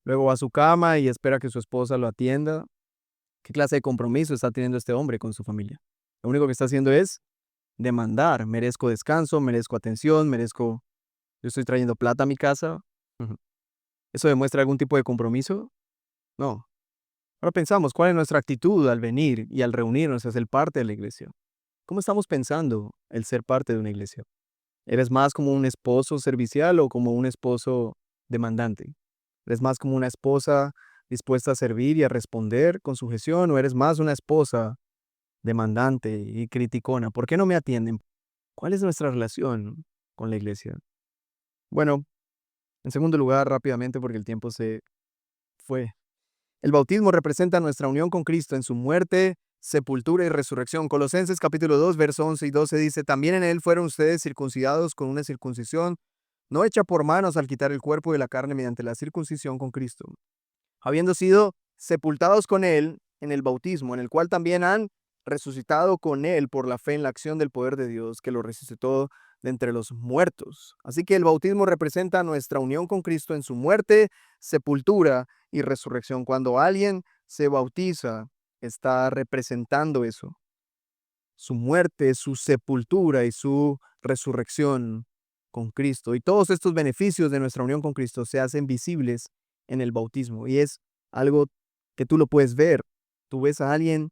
luego va a su cama y espera que su esposa lo atienda. ¿Qué clase de compromiso está teniendo este hombre con su familia? Lo único que está haciendo es demandar, merezco descanso, merezco atención, yo estoy trayendo plata a mi casa. Ujú. ¿Eso demuestra algún tipo de compromiso? No. Ahora pensamos, ¿cuál es nuestra actitud al venir y al reunirnos a ser parte de la iglesia? ¿Cómo estamos pensando el ser parte de una iglesia? ¿Eres más como un esposo servicial o como un esposo demandante? ¿Eres más como una esposa dispuesta a servir y a responder con sujeción o eres más una esposa demandante y criticona? ¿Por qué no me atienden? ¿Cuál es nuestra relación con la iglesia? Bueno, en segundo lugar, rápidamente porque el tiempo se fue. El bautismo representa nuestra unión con Cristo en su muerte, sepultura y resurrección. Colosenses capítulo 2, verso 11 y 12 dice, también en él fueron ustedes circuncidados con una circuncisión no hecha por manos al quitar el cuerpo de la carne mediante la circuncisión con Cristo, habiendo sido sepultados con él en el bautismo, en el cual también han resucitado con Él por la fe en la acción del poder de Dios que lo resucitó de entre los muertos. Así que el bautismo representa nuestra unión con Cristo en su muerte, sepultura y resurrección. Cuando alguien se bautiza, está representando eso, su muerte, su sepultura y su resurrección con Cristo. Y todos estos beneficios de nuestra unión con Cristo se hacen visibles en el bautismo. Y es algo que tú lo puedes ver. Tú ves a alguien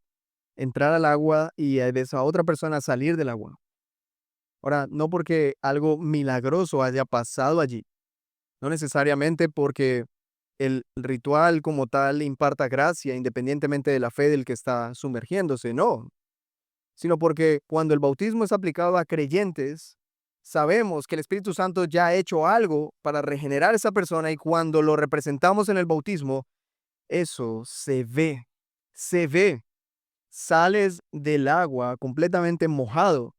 entrar al agua y ves a otra persona salir del agua. Ahora, no porque algo milagroso haya pasado allí, no necesariamente porque el ritual como tal imparta gracia independientemente de la fe del que está sumergiéndose, no, sino porque cuando el bautismo es aplicado a creyentes, sabemos que el Espíritu Santo ya ha hecho algo para regenerar a esa persona y cuando lo representamos en el bautismo, eso se ve. Sales del agua completamente mojado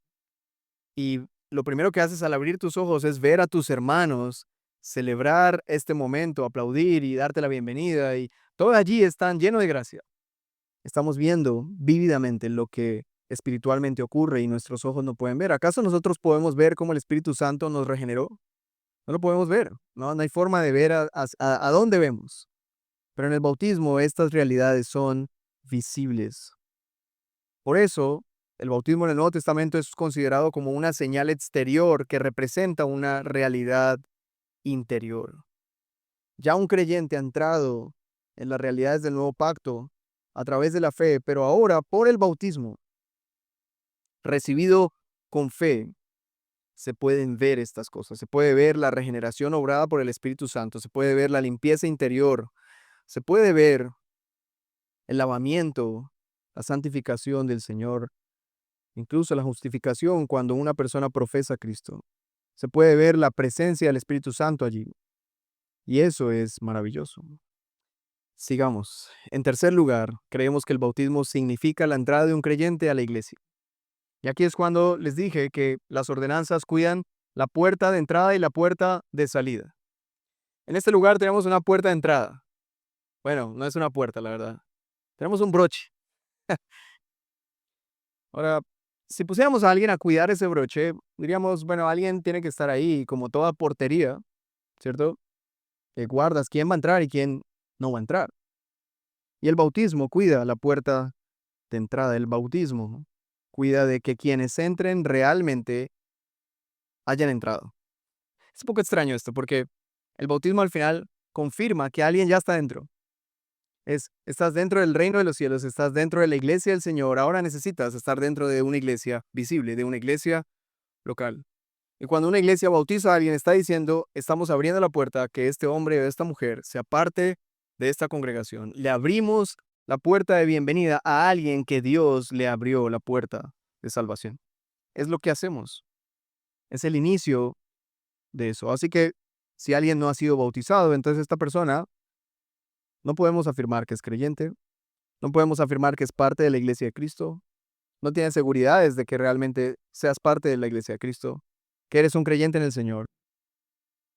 y lo primero que haces al abrir tus ojos es ver a tus hermanos, celebrar este momento, aplaudir y darte la bienvenida y todo allí están lleno de gracia. Estamos viendo vívidamente lo que espiritualmente ocurre y nuestros ojos no pueden ver. ¿Acaso nosotros podemos ver cómo el Espíritu Santo nos regeneró? No lo podemos ver, no hay forma de ver a dónde vemos. Pero en el bautismo estas realidades son visibles. Por eso, el bautismo en el Nuevo Testamento es considerado como una señal exterior que representa una realidad interior. Ya un creyente ha entrado en las realidades del nuevo pacto a través de la fe, pero ahora por el bautismo recibido con fe, se pueden ver estas cosas. Se puede ver la regeneración obrada por el Espíritu Santo, se puede ver la limpieza interior, se puede ver el lavamiento, la santificación del Señor, incluso la justificación cuando una persona profesa a Cristo. Se puede ver la presencia del Espíritu Santo allí. Y eso es maravilloso. Sigamos. En tercer lugar, creemos que el bautismo significa la entrada de un creyente a la iglesia. Y aquí es cuando les dije que las ordenanzas cuidan la puerta de entrada y la puerta de salida. En este lugar tenemos una puerta de entrada. Bueno, no es una puerta, la verdad. Tenemos un broche. Ahora, si pusiéramos a alguien a cuidar ese broche, diríamos, bueno, alguien tiene que estar ahí, como toda portería, ¿cierto? Que guardas quién va a entrar y quién no va a entrar. Y el bautismo cuida la puerta de entrada. El bautismo cuida de que quienes entren realmente hayan entrado. Es un poco extraño esto, porque el bautismo al final confirma que alguien ya está dentro. Estás dentro del reino de los cielos, estás dentro de la iglesia del Señor, ahora necesitas estar dentro de una iglesia visible, de una iglesia local. Y cuando una iglesia bautiza a alguien, está diciendo, estamos abriendo la puerta a que este hombre o esta mujer sea parte de esta congregación. Le abrimos la puerta de bienvenida a alguien que Dios le abrió la puerta de salvación. Es lo que hacemos. Es el inicio de eso. Así que si alguien no ha sido bautizado, entonces esta persona no podemos afirmar que es creyente, no podemos afirmar que es parte de la iglesia de Cristo, no tienes seguridades de que realmente seas parte de la iglesia de Cristo, que eres un creyente en el Señor.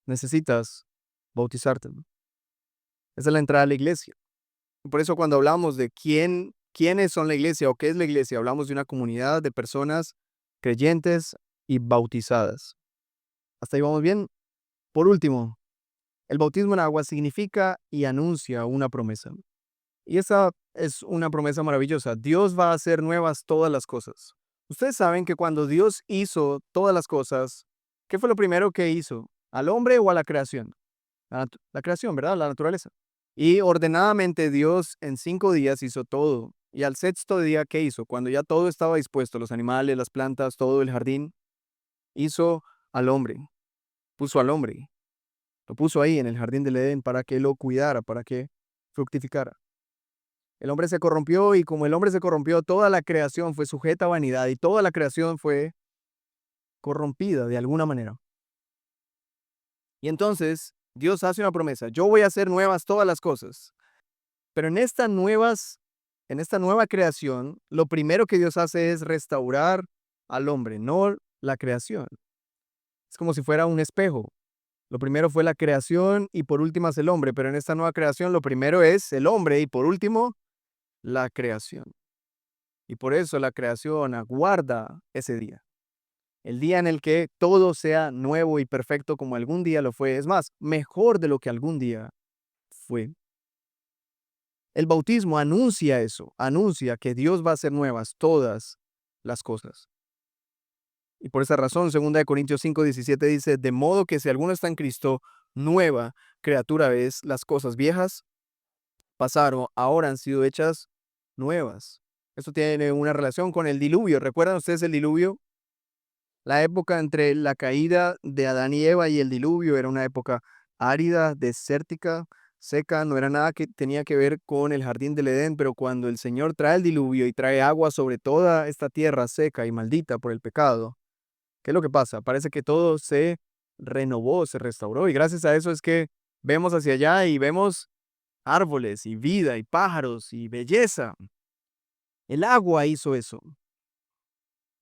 Necesitas bautizarte. Esa es la entrada a la iglesia. Por eso cuando hablamos de quiénes son la iglesia o qué es la iglesia, hablamos de una comunidad de personas creyentes y bautizadas. ¿Hasta ahí vamos bien? Por último, el bautismo en agua significa y anuncia una promesa. Y esa es una promesa maravillosa. Dios va a hacer nuevas todas las cosas. Ustedes saben que cuando Dios hizo todas las cosas, ¿qué fue lo primero que hizo? ¿Al hombre o a la creación? La creación, ¿verdad? La naturaleza. Y ordenadamente Dios en 5 días hizo todo. Y al sexto día, ¿qué hizo? Cuando ya todo estaba dispuesto, los animales, las plantas, todo el jardín, hizo al hombre. Puso al hombre. Lo puso ahí en el jardín del Edén para que lo cuidara, para que fructificara. El hombre se corrompió y como el hombre se corrompió, toda la creación fue sujeta a vanidad y toda la creación fue corrompida de alguna manera. Y entonces Dios hace una promesa: yo voy a hacer nuevas todas las cosas. Pero en esta nueva creación, lo primero que Dios hace es restaurar al hombre, no la creación. Es como si fuera un espejo. Lo primero fue la creación y por último es el hombre, pero en esta nueva creación lo primero es el hombre y por último la creación. Y por eso la creación aguarda ese día. El día en el que todo sea nuevo y perfecto como algún día lo fue. Es más, mejor de lo que algún día fue. El bautismo anuncia eso, anuncia que Dios va a hacer nuevas todas las cosas. Y por esa razón, 2 Corintios 5:17 dice, de modo que si alguno está en Cristo, nueva criatura es, las cosas viejas pasaron, ahora han sido hechas nuevas. Esto tiene una relación con el diluvio. ¿Recuerdan ustedes el diluvio? La época entre la caída de Adán y Eva y el diluvio era una época árida, desértica, seca, no era nada que tenía que ver con el jardín del Edén, pero cuando el Señor trae el diluvio y trae agua sobre toda esta tierra seca y maldita por el pecado, ¿qué es lo que pasa? Parece que todo se renovó, se restauró y gracias a eso es que vemos hacia allá y vemos árboles y vida y pájaros y belleza. El agua hizo eso.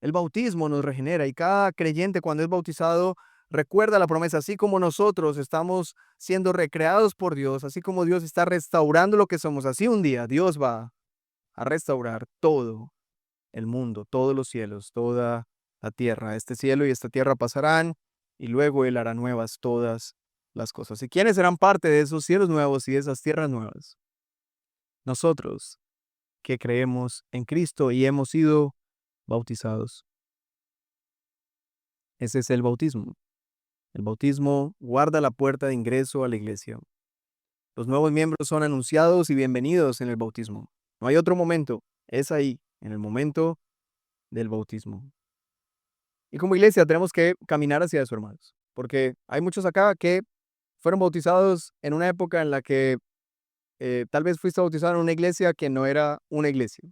El bautismo nos regenera y cada creyente cuando es bautizado recuerda la promesa, así como nosotros estamos siendo recreados por Dios, así como Dios está restaurando lo que somos, así un día Dios va a restaurar todo el mundo, todos los cielos, toda la tierra. Este cielo y esta tierra pasarán y luego Él hará nuevas todas las cosas. ¿Y quiénes serán parte de esos cielos nuevos y de esas tierras nuevas? Nosotros que creemos en Cristo y hemos sido bautizados. Ese es el bautismo. El bautismo guarda la puerta de ingreso a la iglesia. Los nuevos miembros son anunciados y bienvenidos en el bautismo. No hay otro momento, es ahí, en el momento del bautismo. Y como iglesia tenemos que caminar hacia eso, hermanos, porque hay muchos acá que fueron bautizados en una época en la que tal vez fuiste bautizado en una iglesia que no era una iglesia.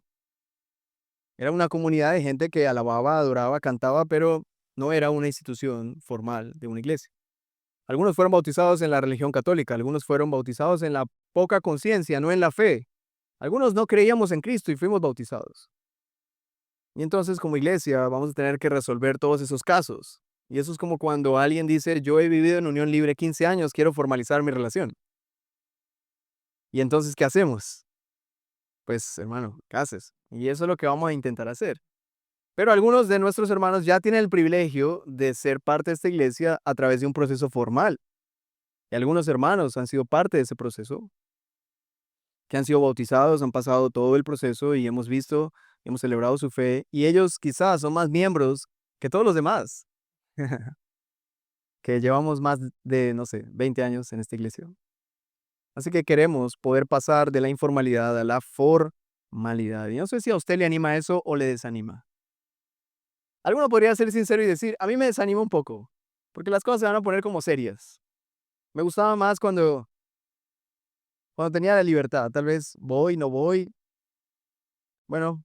Era una comunidad de gente que alababa, adoraba, cantaba, pero no era una institución formal de una iglesia. Algunos fueron bautizados en la religión católica, algunos fueron bautizados en la poca conciencia, no en la fe. Algunos no creíamos en Cristo y fuimos bautizados. Y entonces como iglesia vamos a tener que resolver todos esos casos. Y eso es como cuando alguien dice, yo he vivido en unión libre 15 años, quiero formalizar mi relación. Y entonces, ¿qué hacemos? Pues, hermano, ¿qué haces? Y eso es lo que vamos a intentar hacer. Pero algunos de nuestros hermanos ya tienen el privilegio de ser parte de esta iglesia a través de un proceso formal. Y algunos hermanos han sido parte de ese proceso, que han sido bautizados, han pasado todo el proceso y hemos visto, hemos celebrado su fe. Y ellos quizás son más miembros que todos los demás, que llevamos más de, no sé, 20 años en esta iglesia. Así que queremos poder pasar de la informalidad a la formalidad. Y no sé si a usted le anima eso o le desanima. Alguno podría ser sincero y decir, a mí me desanima un poco, porque las cosas se van a poner como serias. Me gustaba más cuando tenía la libertad. Tal vez voy, no voy. Bueno,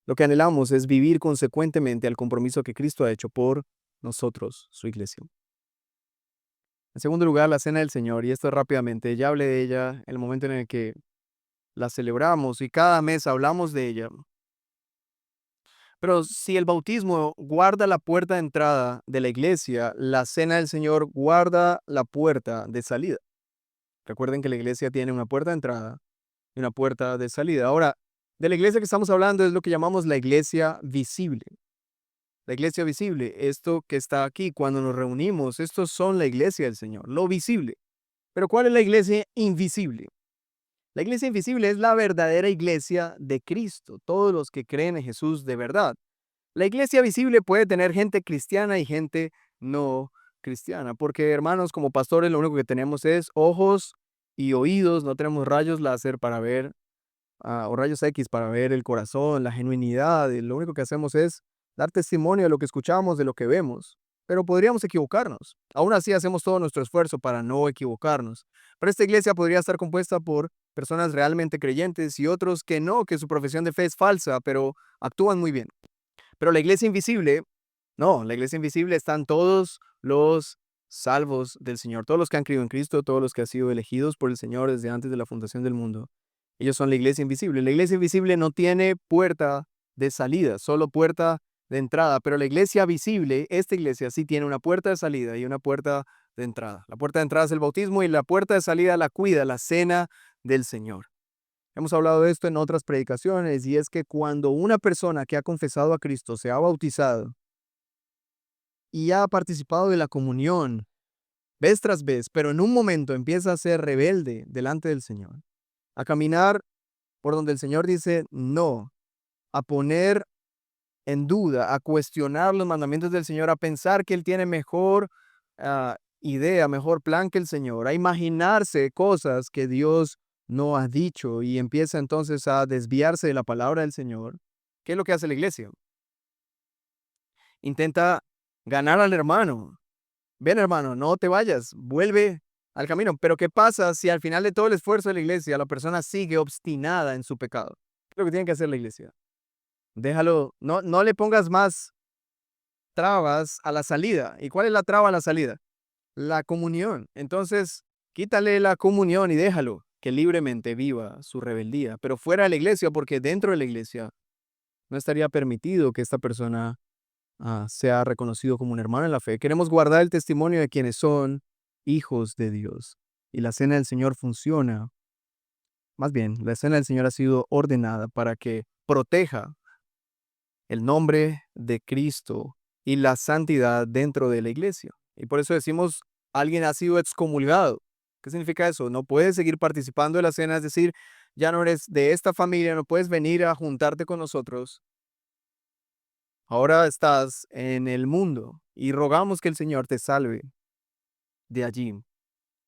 lo que anhelamos es vivir consecuentemente al compromiso que Cristo ha hecho por nosotros, su iglesia. En segundo lugar, la cena del Señor, y esto rápidamente, ya hablé de ella en el momento en el que la celebramos y cada mes hablamos de ella. Pero si el bautismo guarda la puerta de entrada de la iglesia, la cena del Señor guarda la puerta de salida. Recuerden que la iglesia tiene una puerta de entrada y una puerta de salida. Ahora, de la iglesia que estamos hablando es lo que llamamos la iglesia visible. La iglesia visible, esto que está aquí cuando nos reunimos, estos son la iglesia del Señor, lo visible. Pero ¿cuál es la iglesia invisible? La iglesia invisible es la verdadera iglesia de Cristo, todos los que creen en Jesús de verdad. La iglesia visible puede tener gente cristiana y gente no cristiana, porque hermanos, como pastores lo único que tenemos es ojos y oídos, no tenemos rayos láser para ver, o rayos X para ver el corazón, la genuinidad, y lo único que hacemos es dar testimonio de lo que escuchamos, de lo que vemos, pero podríamos equivocarnos. Aún así hacemos todo nuestro esfuerzo para no equivocarnos. Pero esta iglesia podría estar compuesta por personas realmente creyentes y otros que no, que su profesión de fe es falsa, pero actúan muy bien. Pero la iglesia invisible, no, la iglesia invisible están todos los salvos del Señor, todos los que han creído en Cristo, todos los que han sido elegidos por el Señor desde antes de la fundación del mundo. Ellos son la iglesia invisible. La iglesia invisible no tiene puerta de salida, solo puerta de entrada, pero la iglesia visible, esta iglesia sí tiene una puerta de salida y una puerta de entrada. La puerta de entrada es el bautismo y la puerta de salida la cuida la cena del Señor. Hemos hablado de esto en otras predicaciones, y es que cuando una persona que ha confesado a Cristo se ha bautizado y ha participado de la comunión vez tras vez, pero en un momento empieza a ser rebelde delante del Señor, a caminar por donde el Señor dice no, a poner en duda, a cuestionar los mandamientos del Señor, a pensar que Él tiene mejor idea, mejor plan que el Señor, a imaginarse cosas que Dios no ha dicho y empieza entonces a desviarse de la palabra del Señor. ¿Qué es lo que hace la iglesia? Intenta ganar al hermano. Ven, hermano, no te vayas, vuelve al camino. Pero ¿qué pasa si al final de todo el esfuerzo de la iglesia la persona sigue obstinada en su pecado? ¿Qué es lo que tiene que hacer la iglesia? Déjalo, no le pongas más trabas a la salida. ¿Y cuál es la traba a la salida? La comunión. Entonces, quítale la comunión y déjalo que libremente viva su rebeldía, pero fuera de la iglesia, porque dentro de la iglesia no estaría permitido que esta persona sea reconocido como un hermano en la fe. Queremos guardar el testimonio de quienes son hijos de Dios. Y la cena del Señor funciona. Más bien, la cena del Señor ha sido ordenada para que proteja el nombre de Cristo y la santidad dentro de la iglesia. Y por eso decimos, alguien ha sido excomulgado. ¿Qué significa eso? No puedes seguir participando de la cena, es decir, ya no eres de esta familia, no puedes venir a juntarte con nosotros. Ahora estás en el mundo y rogamos que el Señor te salve de allí,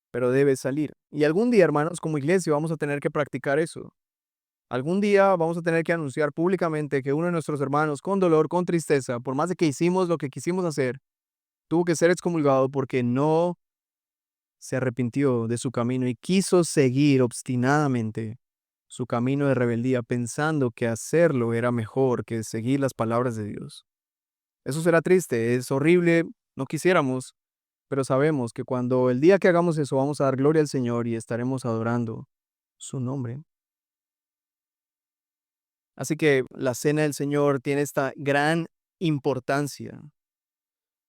pero debes salir. Y algún día, hermanos, como iglesia vamos a tener que practicar eso. Algún día vamos a tener que anunciar públicamente que uno de nuestros hermanos, con dolor, con tristeza, por más de que hicimos lo que quisimos hacer, tuvo que ser excomulgado porque no se arrepintió de su camino y quiso seguir obstinadamente su camino de rebeldía, pensando que hacerlo era mejor que seguir las palabras de Dios. Eso será triste, es horrible, no quisiéramos, pero sabemos que cuando el día que hagamos eso vamos a dar gloria al Señor y estaremos adorando su nombre. Así que la cena del Señor tiene esta gran importancia.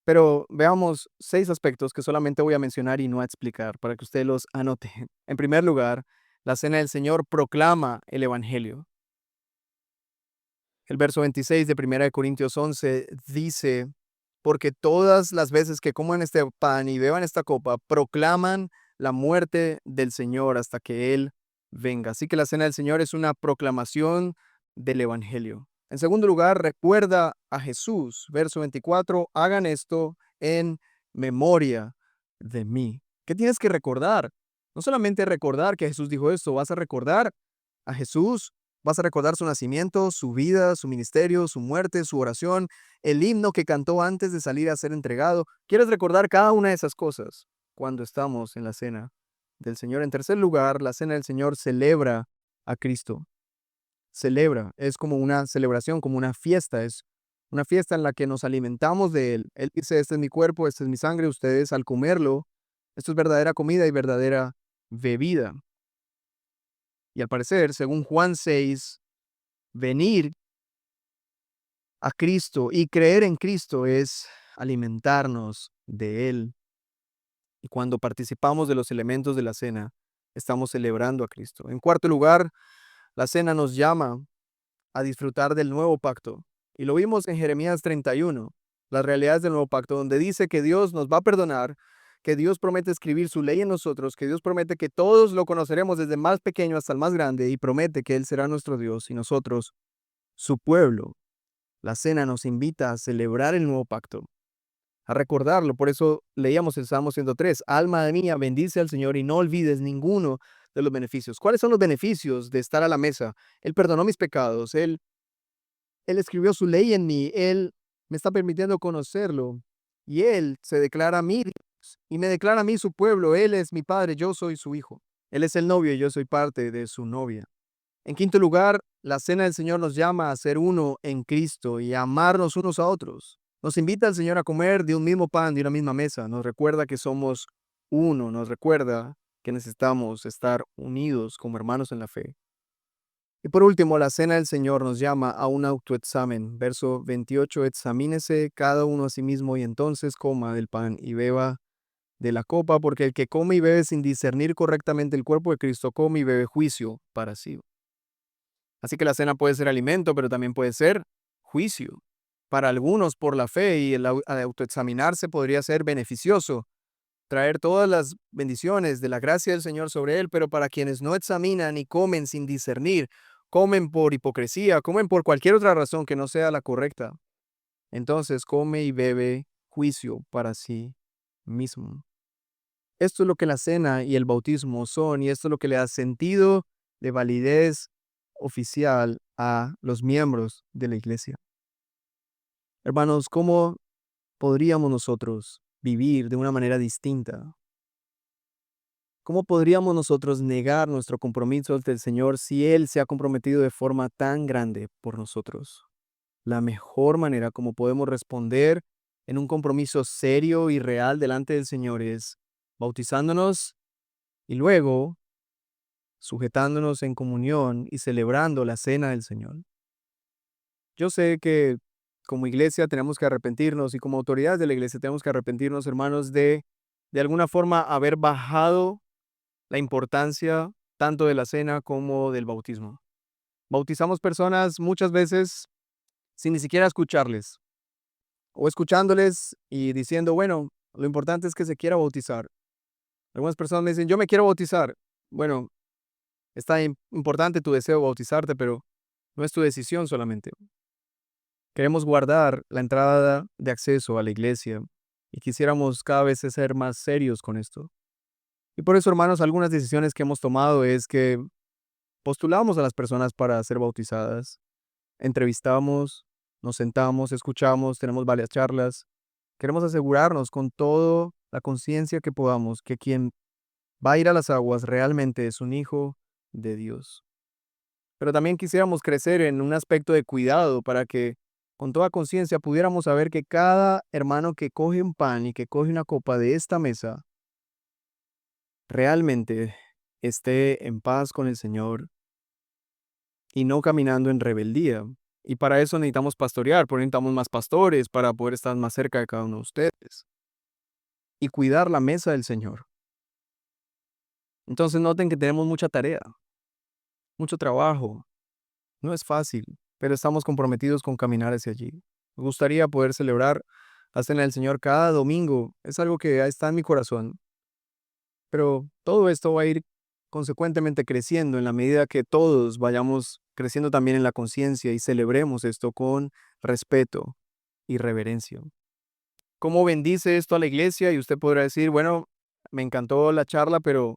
Pero veamos 6 aspectos que solamente voy a mencionar y no a explicar para que usted los anote. En primer lugar, la cena del Señor proclama el Evangelio. El verso 26 de 1 Corintios 11 dice, porque todas las veces que coman este pan y beban esta copa, proclaman la muerte del Señor hasta que Él venga. Así que la cena del Señor es una proclamación del Evangelio. En segundo lugar, recuerda a Jesús. Verso 24, hagan esto en memoria de mí. ¿Qué tienes que recordar? No solamente recordar que Jesús dijo esto, vas a recordar a Jesús, vas a recordar su nacimiento, su vida, su ministerio, su muerte, su oración, el himno que cantó antes de salir a ser entregado. ¿Quieres recordar cada una de esas cosas cuando estamos en la cena del Señor? En tercer lugar, la cena del Señor celebra a Cristo. Celebra, es como una celebración, como una fiesta, es una fiesta en la que nos alimentamos de Él. Él dice, este es mi cuerpo, esta es mi sangre, ustedes al comerlo, esto es verdadera comida y verdadera bebida. Y al parecer, según Juan 6, venir a Cristo y creer en Cristo es alimentarnos de Él. Y cuando participamos de los elementos de la cena, estamos celebrando a Cristo. En cuarto lugar, la cena nos llama a disfrutar del nuevo pacto. Y lo vimos en Jeremías 31, las realidades del nuevo pacto, donde dice que Dios nos va a perdonar, que Dios promete escribir su ley en nosotros, que Dios promete que todos lo conoceremos desde el más pequeño hasta el más grande y promete que Él será nuestro Dios y nosotros su pueblo. La cena nos invita a celebrar el nuevo pacto, a recordarlo. Por eso leíamos el Salmo 103, alma mía, bendice al Señor y no olvides ninguno de los beneficios. ¿Cuáles son los beneficios de estar a la mesa? Él perdonó mis pecados, Él escribió su ley en mí, Él me está permitiendo conocerlo y Él se declara a mí Dios y me declara a mí su pueblo. Él es mi padre, yo soy su hijo. Él es el novio y yo soy parte de su novia. En quinto lugar, la cena del Señor nos llama a ser uno en Cristo y a amarnos unos a otros. Nos invita el Señor a comer de un mismo pan, de una misma mesa. Nos recuerda que somos uno, nos recuerda que necesitamos estar unidos como hermanos en la fe. Y por último, la cena del Señor nos llama a un autoexamen. Verso 28, examínese cada uno a sí mismo y entonces coma del pan y beba de la copa, porque el que come y bebe sin discernir correctamente el cuerpo de Cristo, come y bebe juicio para sí. Así que la cena puede ser alimento, pero también puede ser juicio. Para algunos, por la fe y el autoexaminarse podría ser beneficioso, traer todas las bendiciones de la gracia del Señor sobre él, pero para quienes no examinan y comen sin discernir, comen por hipocresía, comen por cualquier otra razón que no sea la correcta, entonces come y bebe juicio para sí mismo. Esto es lo que la cena y el bautismo son, y esto es lo que le da sentido de validez oficial a los miembros de la iglesia. Hermanos, ¿cómo podríamos nosotros vivir de una manera distinta? ¿Cómo podríamos nosotros negar nuestro compromiso ante el Señor si Él se ha comprometido de forma tan grande por nosotros? La mejor manera como podemos responder en un compromiso serio y real delante del Señor es bautizándonos y luego sujetándonos en comunión y celebrando la cena del Señor. Yo sé que como iglesia tenemos que arrepentirnos y como autoridades de la iglesia tenemos que arrepentirnos, hermanos, de alguna forma haber bajado la importancia tanto de la cena como del bautismo. Bautizamos personas muchas veces sin ni siquiera escucharles o escuchándoles y diciendo, bueno, lo importante es que se quiera bautizar. Algunas personas me dicen, yo me quiero bautizar. Bueno, está importante tu deseo de bautizarte, pero no es tu decisión solamente. Queremos guardar la entrada de acceso a la iglesia y quisiéramos cada vez ser más serios con esto. Y por eso, hermanos, algunas decisiones que hemos tomado es que postulamos a las personas para ser bautizadas, entrevistamos, nos sentamos, escuchamos, tenemos varias charlas. Queremos asegurarnos con toda la conciencia que podamos que quien va a ir a las aguas realmente es un hijo de Dios. Pero también quisiéramos crecer en un aspecto de cuidado para que con toda conciencia pudiéramos saber que cada hermano que coge un pan y que coge una copa de esta mesa realmente esté en paz con el Señor y no caminando en rebeldía. Y para eso necesitamos pastorear, por eso necesitamos más pastores para poder estar más cerca de cada uno de ustedes y cuidar la mesa del Señor. Entonces noten que tenemos mucha tarea, mucho trabajo. No es fácil, pero estamos comprometidos con caminar hacia allí. Me gustaría poder celebrar la cena del Señor cada domingo. Es algo que está en mi corazón. Pero todo esto va a ir consecuentemente creciendo en la medida que todos vayamos creciendo también en la conciencia y celebremos esto con respeto y reverencia. ¿Cómo bendice esto a la iglesia? Y usted podrá decir, bueno, me encantó la charla, pero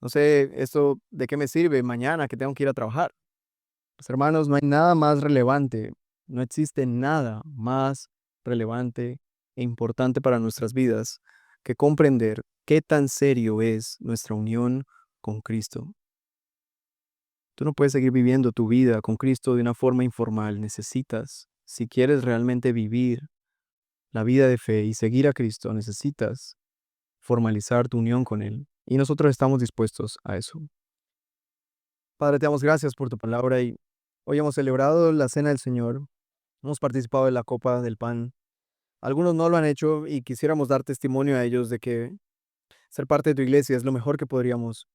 no sé, ¿esto de qué me sirve mañana que tengo que ir a trabajar? Pues hermanos, no hay nada más relevante, no existe nada más relevante e importante para nuestras vidas que comprender qué tan serio es nuestra unión con Cristo. Tú no puedes seguir viviendo tu vida con Cristo de una forma informal. Necesitas, si quieres realmente vivir la vida de fe y seguir a Cristo, necesitas formalizar tu unión con Él. Y nosotros estamos dispuestos a eso. Padre, te damos gracias por tu palabra y hoy hemos celebrado la cena del Señor. Hemos participado de la copa del pan. Algunos no lo han hecho y quisiéramos dar testimonio a ellos de que ser parte de tu iglesia es lo mejor que podríamos,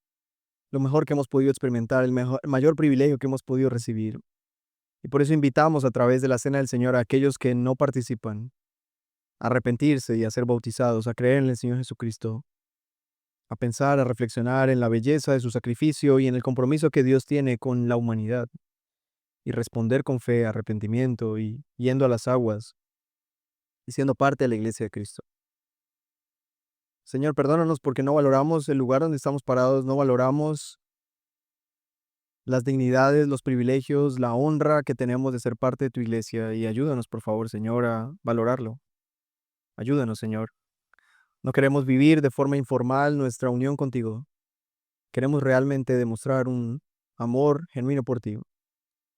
lo mejor que hemos podido experimentar, el mayor privilegio que hemos podido recibir. Y por eso invitamos a través de la cena del Señor a aquellos que no participan a arrepentirse y a ser bautizados, a creer en el Señor Jesucristo, a pensar, a reflexionar en la belleza de su sacrificio y en el compromiso que Dios tiene con la humanidad, y responder con fe, arrepentimiento y yendo a las aguas y siendo parte de la iglesia de Cristo. Señor, perdónanos porque no valoramos el lugar donde estamos parados, no valoramos las dignidades, los privilegios, la honra que tenemos de ser parte de tu iglesia y ayúdanos, por favor, Señor, a valorarlo. Ayúdanos, Señor. No queremos vivir de forma informal nuestra unión contigo. Queremos realmente demostrar un amor genuino por ti.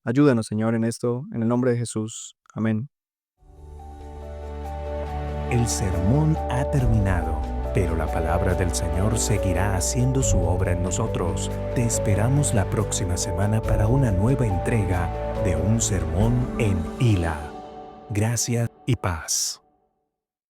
Ayúdanos, Señor, en esto, en el nombre de Jesús. Amén. El sermón ha terminado, pero la palabra del Señor seguirá haciendo su obra en nosotros. Te esperamos la próxima semana para una nueva entrega de un sermón en Hila. Gracias y paz.